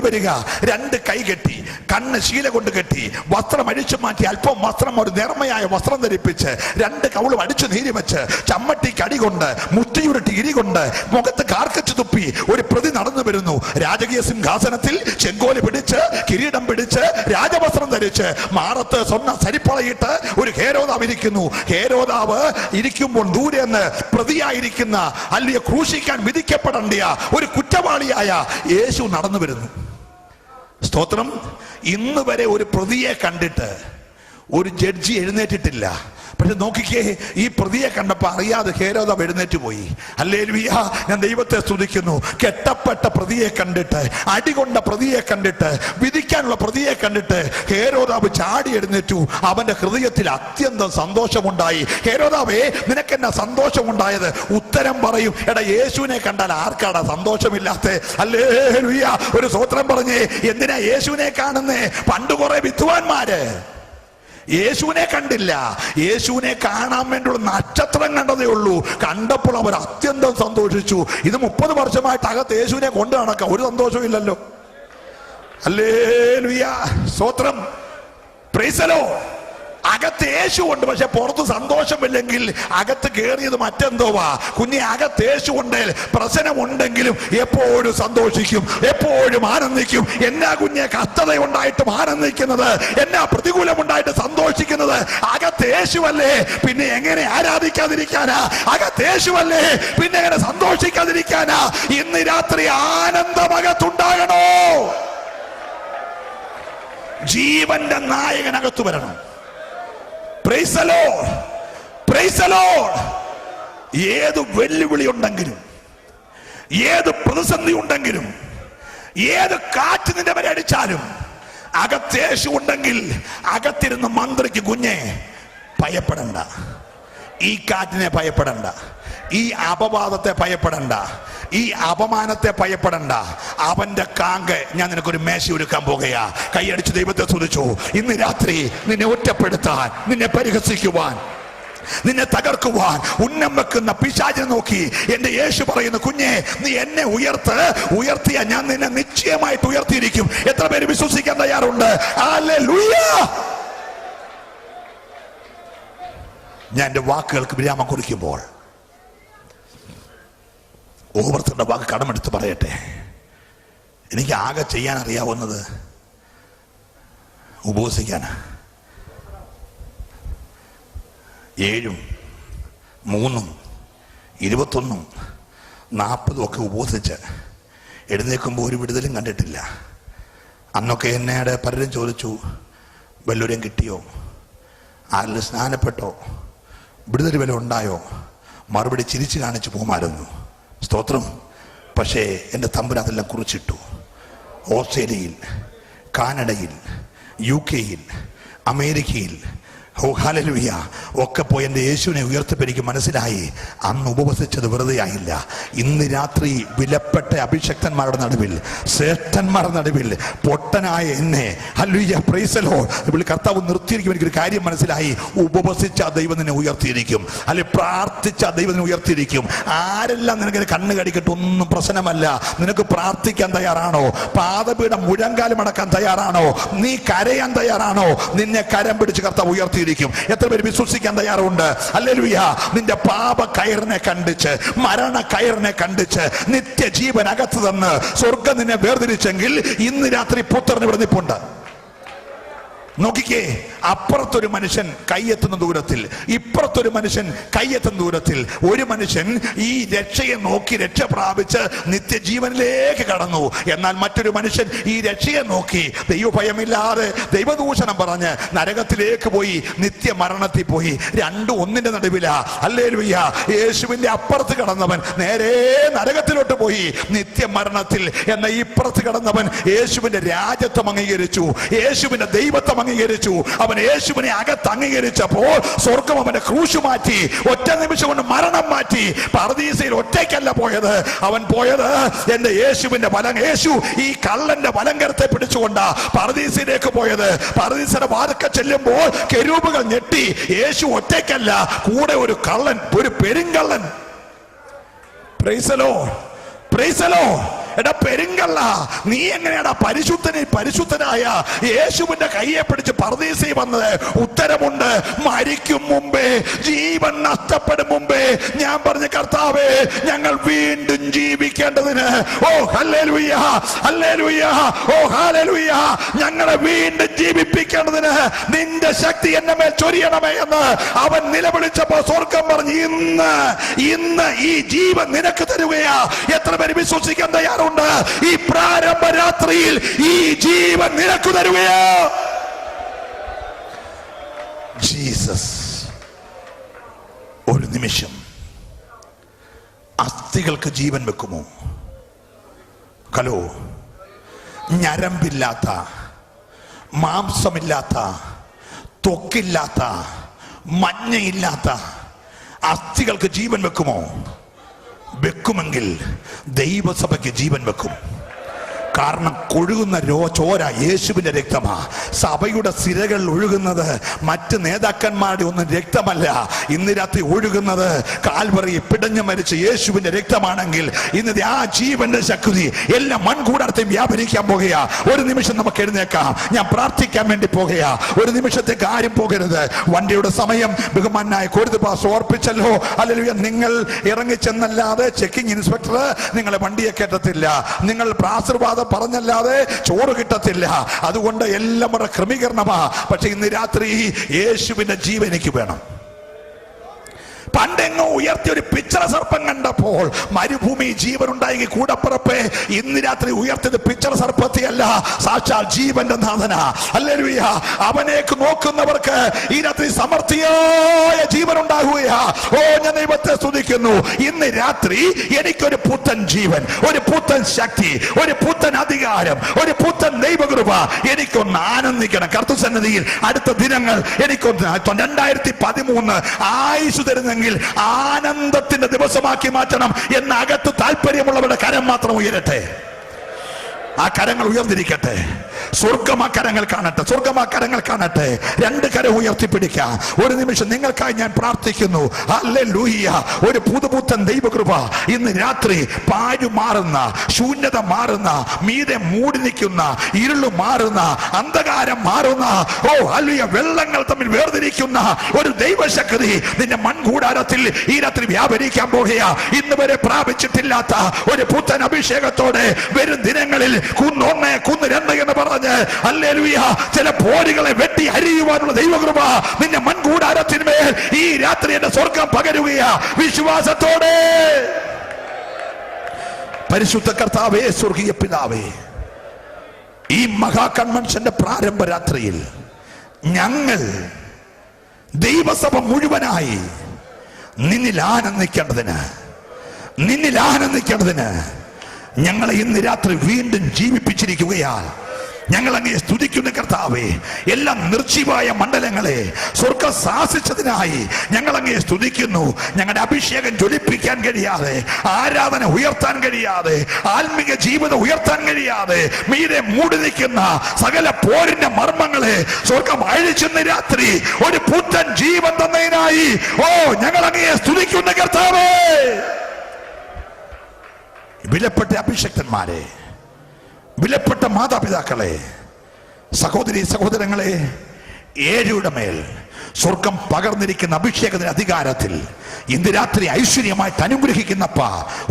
വരിക, രണ്ട് കൈ കെട്ടി, കണ്ണ് ശീല കൊണ്ട് കെട്ടി, വസ്ത്രം അഴിച്ചു മാറ്റി, അല്പം വസ്ത്രം, ഒരു നേർമയായ വസ്ത്രം ധരിപ്പിച്ച്, രണ്ട് കവിളും അടിച്ചു നീരി വെച്ച്, ചമ്മട്ടിക്ക് അടി കൊണ്ട്, മുഷ്ടിയുരുട്ടി ഇരി കൊണ്ട്, മുഖത്ത് കാർക്കച്ചു തുപ്പി ഒരു പ്രതി നടന്നു വരുന്നു. രാജകീയ സിംഹാസനത്തിൽ ചെങ്കോല് പിടിച്ച്, കിരീടം പിടിച്ച്, രാജവസ്ത്രം ധരിച്ച്, മാറത്ത് സ്വർണ്ണ സരിപ്പളയിട്ട് ഒരു ഹേരോദാവ് ഇരിക്കുന്നു. ഹേരോദാവ് ഇരിക്കുമ്പോൾ ദൂരെ നിന്ന് പ്രതിയായിരിക്കുന്ന, അല്ലെങ്കിൽ ക്രൂശിക്കാൻ വിധിക്കപ്പെടേണ്ട ഒരു കുറ്റവാളിയായ യേശു നടന്നു വരുന്നു. സ്തോത്രം. ഇന്ന് വരെ ഒരു പ്രതിയെ കണ്ടിട്ട് ഒരു ജഡ്ജി എഴുന്നേറ്റിട്ടില്ല. പക്ഷെ നോക്കിക്കേ, ഈ പ്രതിയെ കണ്ടപ്പോ അറിയാതെ ഹേരോദാവ് എഴുന്നേറ്റ് പോയി. ഹല്ലേലൂയ. ഞാൻ ദൈവത്തെ സ്തുതിക്കുന്നു. കെട്ടപ്പെട്ട പ്രതിയെ കണ്ടിട്ട്, അടികൊണ്ട പ്രതിയെ കണ്ടിട്ട്, വിധിക്കാനുള്ള പ്രതിയെ കണ്ടിട്ട് ഹേരോദാവ് ചാടി എഴുന്നേറ്റു. അവന്റെ ഹൃദയത്തിൽ അത്യന്തം സന്തോഷമുണ്ടായി. ഹേരോദാവേ, നിനക്കെന്നാ സന്തോഷമുണ്ടായത്? ഉത്തരം പറയും, എടാ യേശുവിനെ കണ്ടാൽ ആർക്കാടാ സന്തോഷമില്ലാത്ത? ഹല്ലേലൂയ. ഒരു സ്തോത്രം പറഞ്ഞേ. എന്തിനാ യേശുവിനെ കാണുന്നേ? പണ്ട് കുറെ വിദ്വാൻമാര് യേശുവിനെ കണ്ടില്ല. യേശുവിനെ കാണാൻ വേണ്ടിയുള്ള നക്ഷത്രം കണ്ടതേ ഉള്ളൂ. കണ്ടപ്പോൾ അവർ അത്യന്തം സന്തോഷിച്ചു. ഇത് 30 വർഷമായിട്ട് അകത്ത് യേശുവിനെ കൊണ്ട് നടക്കാം, ഒരു സന്തോഷവും ഇല്ലല്ലോ. ഹല്ലേലൂയ. സ്തോത്രം, പ്രൈസ് ദി ലോർഡ്. അകത്ത് യേശു ഉണ്ട്, പക്ഷെ പുറത്ത് സന്തോഷമില്ലെങ്കിൽ അകത്ത് കയറിയത് മറ്റെന്തോവാ. കുഞ്ഞെ, അകത്ത് യേശു ഉണ്ടെങ്കിൽ പ്രശ്നമുണ്ടെങ്കിലും എപ്പോഴും സന്തോഷിക്കും, എപ്പോഴും ആനന്ദിക്കും. എന്നാ കുഞ്ഞെ കഷ്ടതയുണ്ടായിട്ടും ആനന്ദിക്കുന്നത്, എന്നാ പ്രതികൂലമുണ്ടായിട്ട് സന്തോഷിക്കുന്നത്? അകത്ത് യേശുവല്ലേ, പിന്നെ എങ്ങനെ ആരാധിക്കാതിരിക്കാനാ? അകത്ത് യേശുവല്ലേ, പിന്നെ എങ്ങനെ സന്തോഷിക്കാതിരിക്കാനാ? ഇന്ന് രാത്രി ആനന്ദമകത്തുണ്ടാകണോ? ജീവന്റെ നായകനകത്തു വരണം. Price the Lord, praise the Lord. ഏത് വെല്ലുവിളി ഉണ്ടെങ്കിലും, ഏത് പ്രതിസന്ധി ഉണ്ടെങ്കിലും, ഏത് കാറ്റ് നിന്റെ വരെ അടിച്ചാലും, അകത്ത് യേശു ഉണ്ടെങ്കിൽ അകത്തിരുന്ന് മന്ത്രിക്ക്, കുഞ്ഞെ ഭയപ്പെടണ്ട, ഈ കാറ്റിനെ ഭയപ്പെടണ്ട, ഈ അപവാദത്തെ ഭയപ്പെടണ്ട, ഈ അപമാനത്തെ ഭയപ്പെടണ്ട. അവന്റെ കാങ്ക് ഞാൻ നിനക്കൊരു മേശ ഒരുക്കാൻ പോകുകയാ. കൈയടിച്ച് ദൈവത്തെ സ്തുതിച്ചു. ഇന്ന് രാത്രി നിന്നെ ഒറ്റപ്പെടുത്താൻ, നിന്നെ പരിഹസിക്കുവാൻ, നിന്നെ തകർക്കുവാൻ ഉന്നം വെക്കുന്ന പിശാചിനെ നോക്കി എന്റെ യേശു പറയുന്നു, കുഞ്ഞെ നീ എന്നെ ഉയർത്തിയ ഞാൻ നിന്നെ നിശ്ചയമായിട്ട് ഉയർത്തിയിരിക്കും. എത്ര പേര് വിശ്വസിക്കാൻ തയ്യാറുണ്ട്? ഹല്ലേലൂയ. ഞാൻ എൻ്റെ വാക്കുകൾക്ക് വിരാമം കുറിക്കുമ്പോൾ ഓവർത്തിന്റെ വാക്ക് കടമെടുത്ത് പറയട്ടെ. എനിക്ക് ആകെ ചെയ്യാൻ അറിയാവുന്നത് ഉപവസിക്കാനാ. 7, 3, 21, 40 ഒക്കെ ഉപവസിച്ച് എഴുന്നേൽക്കുമ്പോൾ ഒരു വിടുതലും കണ്ടിട്ടില്ല. അന്നൊക്കെ എന്നോട് പലരും ചോദിച്ചു, വല്ലവരും കിട്ടിയോ, ആരെങ്കിലും സ്നാനപ്പെട്ടോ, വിടുതൽ വല്ല ഉണ്ടായോ? മറുപടി ചിരിച്ചു കാണിച്ചു പോകുമായിരുന്നു. സ്തോത്രം. പക്ഷേ എൻ്റെ തമ്പുരാൻ അതെല്ലാം കുറിച്ചിട്ടു. ഓസ്ട്രേലിയയിൽ, കാനഡയിൽ, UK-യിൽ, അമേരിക്കയിൽ, ഓ ഹല്ലേലൂയ, ഒക്കെ പോയി എൻ്റെ യേശുവിനെ ഉയർത്തിയപ്പോൾ എനിക്ക് മനസ്സിലായി, അന്ന് ഉപവസിച്ചത് വെറുതെ ആയില്ല. ഇന്ന് രാത്രി വിലപ്പെട്ട അഭിഷക്തന്മാരുടെ നടുവിൽ, ശ്രേഷ്ഠന്മാരുടെ നടുവിൽ പൊട്ടനായ എന്നെ, ഹല്ലേലൂയ, പ്രൈസ് ദി ലോർഡ്, ഇവിടെ കർത്താവ് നിർത്തിയിരിക്കും. എനിക്കൊരു കാര്യം മനസ്സിലായി, ഉപവസിച്ച ദൈവം നിന്നെ ഉയർത്തിയിരിക്കും, അല്ലെങ്കിൽ പ്രാർത്ഥിച്ച ദൈവം നിന്നെ ഉയർത്തിയിരിക്കും. ആരെല്ലാം നിനക്ക് കണ്ണ് കടിക്കട്ടെ, ഒന്നും പ്രശ്നമല്ല. നിനക്ക് പ്രാർത്ഥിക്കാൻ തയ്യാറാണോ? പാദപീഠം മുഴങ്കാലം അടക്കാൻ തയ്യാറാണോ? നീ കരയാൻ തയ്യാറാണോ? നിന്നെ കരം പിടിച്ച് കർത്താവ് ഉയർത്തി. എത്ര പേര് വിശ്വസിക്കാൻ തയ്യാറുണ്ട്? ഹല്ലേലൂയ. നിന്റെ പാപ കയറിനെ കണ്ടിച്ച്, മരണ കയറിനെ കണ്ടിച്ച്, നിത്യജീവൻ അകത്ത് തന്ന് സ്വർഗം നിന്നെ വേർതിരിച്ചെങ്കിൽ ഇന്ന് രാത്രി പുത്രന് ഇവിടെ നിൽപ്പുണ്ട്. നോക്കിക്കേ, അപ്പുറത്തൊരു മനുഷ്യൻ കൈയെത്തുന്ന ദൂരത്തിൽ, ഇപ്പുറത്തൊരു മനുഷ്യൻ കൈയെത്തുന്ന ദൂരത്തിൽ ഒരു മനുഷ്യൻ ഈ രക്ഷയെ നോക്കി രക്ഷ പ്രാപിച്ച് നിത്യജീവനിലേക്ക് കടന്നു. എന്നാൽ മറ്റൊരു മനുഷ്യൻ ഈ രക്ഷയെ നോക്കി ദൈവഭയമില്ലാതെ ദൈവദൂഷണം പറഞ്ഞ് നരകത്തിലേക്ക് പോയി, നിത്യമരണത്തിൽ പോയി. രണ്ടും ഒന്നിന്റെ നടുവിലാ. ഹല്ലേലൂയ. യേശുവിന്റെ അപ്പുറത്ത് കടന്നവൻ നേരെ നരകത്തിലോട്ട് പോയി, നിത്യമരണത്തിൽ. എന്ന ഇപ്പുറത്ത് കടന്നവൻ യേശുവിന്റെ രാജ്യത്വം അംഗീകരിച്ചു, യേശുവിന്റെ ദൈവത്വം അംഗീകരിച്ചു. അവൻ യേശുവിനെ അകത്ത് അംഗീകരിച്ചപ്പോൾ സ്വർഗം അവന്റെ ക്രൂശ് മാറ്റി, ഒറ്റ നിമിഷം കൊണ്ട് മരണം മാറ്റി. പർദീസയിൽ ഒറ്റയ്ക്കല്ല പോയത്, അവൻ പോയത് എന്റെ യേശുവിന്റെ യേശു ഈ കള്ളന്റെ വലങ്കരത്തെ പിടിച്ചുകൊണ്ടാ പർദീസയിലേക്ക് പോയത്. പർദീസയുടെ വാതിൽക്കൽ ചെല്ലുമ്പോൾ കെരൂബുകൾ ഞെട്ടി. യേശു ഒറ്റയ്ക്കല്ല, കൂടെ ഒരു കള്ളൻ, ഒരു പെരുങ്കള്ളൻ. Praise the Lord, praise the Lord. എടാ പെരുങ്കള്ള, നീ എങ്ങനെയാടാ പരിശുദ്ധനായ യേശുവിന്റെ കയ്യെ പിടിച്ച് പർദീസയിൽ വന്നത്? ഉത്തരമുണ്ട്. മരിക്കും മുമ്പേ, ജീവൻ നഷ്ടപ്പെടും മുമ്പേ ഞാൻ പറഞ്ഞ കർത്താവേ, ഞങ്ങൾ വീണ്ടും ജീവിക്കേണ്ടതിന്, ഓ ഹല്ലേലൂയ, ഹല്ലേലൂയ, ഓ ഹല്ലേലൂയ, ഞങ്ങളെ വീണ്ടും ജീവിപ്പിക്കേണ്ടതിന് നിന്റെ ശക്തി എന്നെ മേൽ ചൊരിയണമേ എന്ന് അവൻ നിലവിളിച്ചപ്പോൾ സ്വർഗം പറഞ്ഞു, ഇന്ന് ഈ ജീവൻ നിനക്ക് തരുകയാ. എത്ര പേര് വിശ്വസിക്കാൻ തയ്യാറുണ്ട്? ഈ പ്രാരംഭ രാത്രിയിൽ ഈ ജീവൻ നിനക്ക് തരുകയാ. ജീസസ് ഒരു നിമിഷം അസ്ഥികൾക്ക് ജീവൻ വെക്കുമോ? ഹലോ, ഞരമ്പില്ലാത്ത, മാംസമില്ലാത്ത, ത്വക്കില്ലാത്ത, മഞ്ഞയില്ലാത്ത അസ്ഥികൾക്ക് ജീവൻ വെക്കുമോ? വെക്കുമെങ്കിൽ ദൈവസഭയ്ക്ക് ജീവൻ വെക്കും. കാരണം ഒഴുകുന്ന ചോര യേശുവിന്റെ രക്തമാ. സഭയുടെ സിരകളിൽ ഒഴുകുന്നത് മറ്റ് നേതാക്കന്മാരുടെ ഒന്നും രക്തമല്ല. ഇന്ന് രാത്രി ഒഴുകുന്നത് കാൽവറി പിടഞ്ഞു മരിച്ച യേശുവിന്റെ രക്തമാണെങ്കിൽ ഇന്ന് ആ ജീവന്റെ ശക്തി എല്ലാ മൺകൂടാരത്തെയും വ്യാപരിക്കാൻ പോകുകയാ. ഒരു നിമിഷം നമുക്ക് എഴുന്നേക്കാം. ഞാൻ പ്രാർത്ഥിക്കാൻ വേണ്ടി പോകുകയാ. ഒരു നിമിഷത്തേക്ക് ആരും പോകരുത്. വണ്ടിയുടെ സമയം ബഹുമാനായ കോരുതുപാസ് ഓർപ്പിച്ചല്ലോ. അല്ലെങ്കിൽ നിങ്ങൾ ഇറങ്ങിച്ചെന്നല്ലാതെ ചെക്കിംഗ് ഇൻസ്പെക്ടർ നിങ്ങളെ വണ്ടിയെ കയറ്റത്തില്ല, നിങ്ങൾ ആശീർവാദം പറഞ്ഞല്ലാതെ ചോറ് കിട്ടത്തില്ല. അതുകൊണ്ട് എല്ലാം നമ്മുടെ ക്രമീകരണമാ. പക്ഷെ ഇന്ന് രാത്രി യേശുവിന്റെ ജീവൻ എനിക്ക് വേണം. പണ്ടെങ്ങോ ഉയർത്തിയ ഒരു പിച്ചള സർപ്പം കണ്ടപ്പോൾ മരുഭൂമി ജീവൻ ഉണ്ടായി. കൂടപ്പുറപ്പെ ഇന്ന് രാത്രി ഉയർത്തിയത് പിച്ചള സർപ്പത്തെയല്ല, സാക്ഷാൽ ജീവന്റെ നാഥനാ. ഹല്ലേലൂയ. അവനേക്ക് നോക്കുന്നവർക്ക് ഈ രാത്രി സമൃദ്ധിയായ ജീവൻ ഉണ്ടാകുകയാ. ഓ, ഞാൻ ദൈവത്തെ സ്തുതിക്കുന്നു. ഇന്ന് രാത്രി എനിക്കൊരു പുത്തൻ ജീവൻ, ഒരു പുത്തൻ ശക്തി, ഒരു പുത്തൻ അധികാരം, ഒരു പുത്തൻ ദൈവകൃപ എനിക്കൊന്ന് ആനന്ദിക്കണം. കർത്തൃസന്നിധിയിൽ അടുത്ത ദിനങ്ങൾ എനിക്കൊന്ന് 2013 ആയുസ് തരുന്നെങ്കിൽ ആനന്ദത്തിന്റെ ദിവസമാക്കി മാറ്റണം എന്ന് അകത്ത് താല്പര്യമുള്ളവരുടെ കരം മാത്രം ഉയരട്ടെ. ആ കരങ്ങൾ ഉയർന്നിരിക്കട്ടെ. സ്വർഗം ആ കരങ്ങൾ കാണട്ടെ, സ്വർഗം ആ കരങ്ങൾ കാണട്ടെ. രണ്ട് കരം ഉയർത്തിപ്പിടിക്കാം. ഒരു നിമിഷം നിങ്ങൾക്കായി ഞാൻ പ്രാർത്ഥിക്കുന്നു. ഹല്ലേലൂയ. ഒരു പുതുപുത്തൻ ദൈവകൃപ ഇന്ന് രാത്രി പാഴു മാറുന്ന, ശൂന്യത മാറുന്ന, മീതെ മൂടി നിൽക്കുന്ന, ഇരുള് മാറുന്ന, അന്ധകാരം മാറുന്ന, ഓ ഹല്ലേലൂയ, വെള്ളങ്ങൾ തമ്മിൽ വേർതിരിക്കുന്ന ഒരു ദൈവശക്തി നിന്റെ മൺകൂടാരത്തിൽ ഈ രാത്രി വ്യാപരിക്കാൻ പോകുകയാ. ഇന്ന് വരെ പ്രാപിച്ചിട്ടില്ലാത്ത ഒരു പുത്തൻ അഭിഷേകത്തോടെ വരും ദിനങ്ങളിൽ കുന്ന് രണ്ട് എന്ന് പറഞ്ഞ് ഹല്ലേലൂയ ചില പോരുകളെ വെട്ടി അരിയുവാനുള്ള ദൈവകൃപ നിന്റെ മൺകൂടാരത്തിന്മേൽ ഈ രാത്രി എന്റെ സ്വർഗം പകരുകയാ. വിശ്വാസത്തോടെ പരിശുദ്ധ കർത്താവേ, സ്വർഗീയ പിതാവേ, ഈ മഹാ കൺവെൻഷന്റെ പ്രാരംഭ രാത്രിയിൽ ഞങ്ങൾ ദൈവസഭ മുഴുവനായി നിന്നിൽ ആനന്ദിക്കേണ്ടതിന് ഞങ്ങളെ ഇന്ന് രാത്രി വീണ്ടും ജീവിപ്പിച്ചിരിക്കുകയാൽ ഞങ്ങൾ അങ്ങയെ സ്തുതിക്കുന്ന കർത്താവേ. എല്ലാ നിർജീവായ മണ്ഡലങ്ങളെ സ്വർഗ്ഗം ശാസിച്ചതിനായി ഞങ്ങൾ അങ്ങയെ സ്തുതിക്കുന്നു. ഞങ്ങളുടെ അഭിഷേകം ജ്വലിപ്പിക്കാൻ കഴിയാതെ, ആരാധന ഉയർത്താൻ കഴിയാതെ, ആത്മീക ജീവിതം ഉയർത്താൻ കഴിയാതെ മീതെ മൂടി നിൽക്കുന്ന സകല പോരിന്റെ മർമ്മങ്ങളെ സ്വർഗ്ഗം അഴിച്ചെന്ന് രാത്രി ഒരു പുത്തൻ ജീവൻ തന്നതിനായി ഓ ഞങ്ങൾ അങ്ങയെ സ്തുതിക്കുന്ന കർത്താവേ. വിലപ്പെട്ട അഭിഷക്തന്മാരെ, വിലപ്പെട്ട മാതാപിതാക്കളെ, സഹോദരി സഹോദരങ്ങളെ, ഏഴയുടെ മേൽ സ്വർഗം പകർന്നിരിക്കുന്ന അഭിഷേകത്തിന്റെ അധികാരത്തിൽ ഇന്ന് രാത്രി ഐശ്വര്യമായിട്ട് അനുഗ്രഹിക്കുന്നപ്പ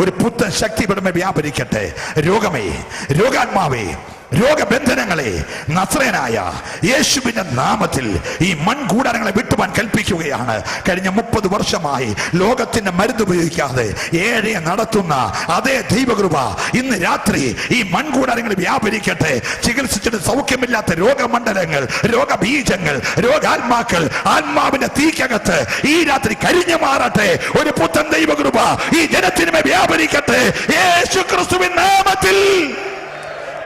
ഒരു പുത്തൻ ശക്തി ഇവിടെ വ്യാപരിക്കട്ടെ. രോഗമേ, രോഗാത്മാവേ, രോഗബന്ധനങ്ങളെ നസ്രയനായ യേശുവിന്റെ നാമത്തിൽ ഈ മൺകൂടാരങ്ങളെ വിട്ടുവാൻ കൽപ്പിക്കുകയാണ്. കഴിഞ്ഞ 30 വർഷമായി ലോകത്തിന്റെ മരുന്ന് ഉപയോഗിക്കാതെ ഏഴയെ നടത്തുന്ന അതേ ദൈവകൃപ ഇന്ന് രാത്രി ഈ മൺകൂടാരങ്ങൾ വ്യാപരിക്കട്ടെ. ചികിത്സിച്ചിട്ട് സൗഖ്യമില്ലാത്ത രോഗമണ്ഡലങ്ങൾ, രോഗബീജങ്ങൾ, രോഗാത്മാക്കൾ ആത്മാവിന്റെ തീക്കകത്ത് ഈ രാത്രി കരിഞ്ഞു മാറട്ടെ. ഒരു പുത്തൻ ദൈവകൃപ ഈ ജനത്തിനുമേ വ്യാപരിക്കട്ടെ യേശു ക്രിസ്തുവിൻ നാമത്തിൽ.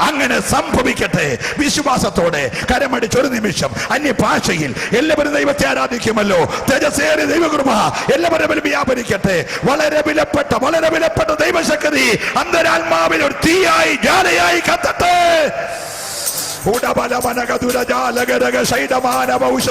അങ്ങനെ സംഭവിക്കട്ടെ. വിശ്വാസത്തോടെ കരമടിച്ചൊരു നിമിഷം അന്യഭാഷയിൽ എല്ലാവരും ദൈവത്തെ ആരാധിക്കുമല്ലോ. തേജസ്സേറിയ ദൈവകൃപ എല്ലാവരും വ്യാപരിക്കട്ടെ. വളരെ വിലപ്പെട്ട ദൈവശക്തി അന്തരാത്മാവിൽ ഒരു തീയായി ജ്വാലയായി കത്തട്ടെ.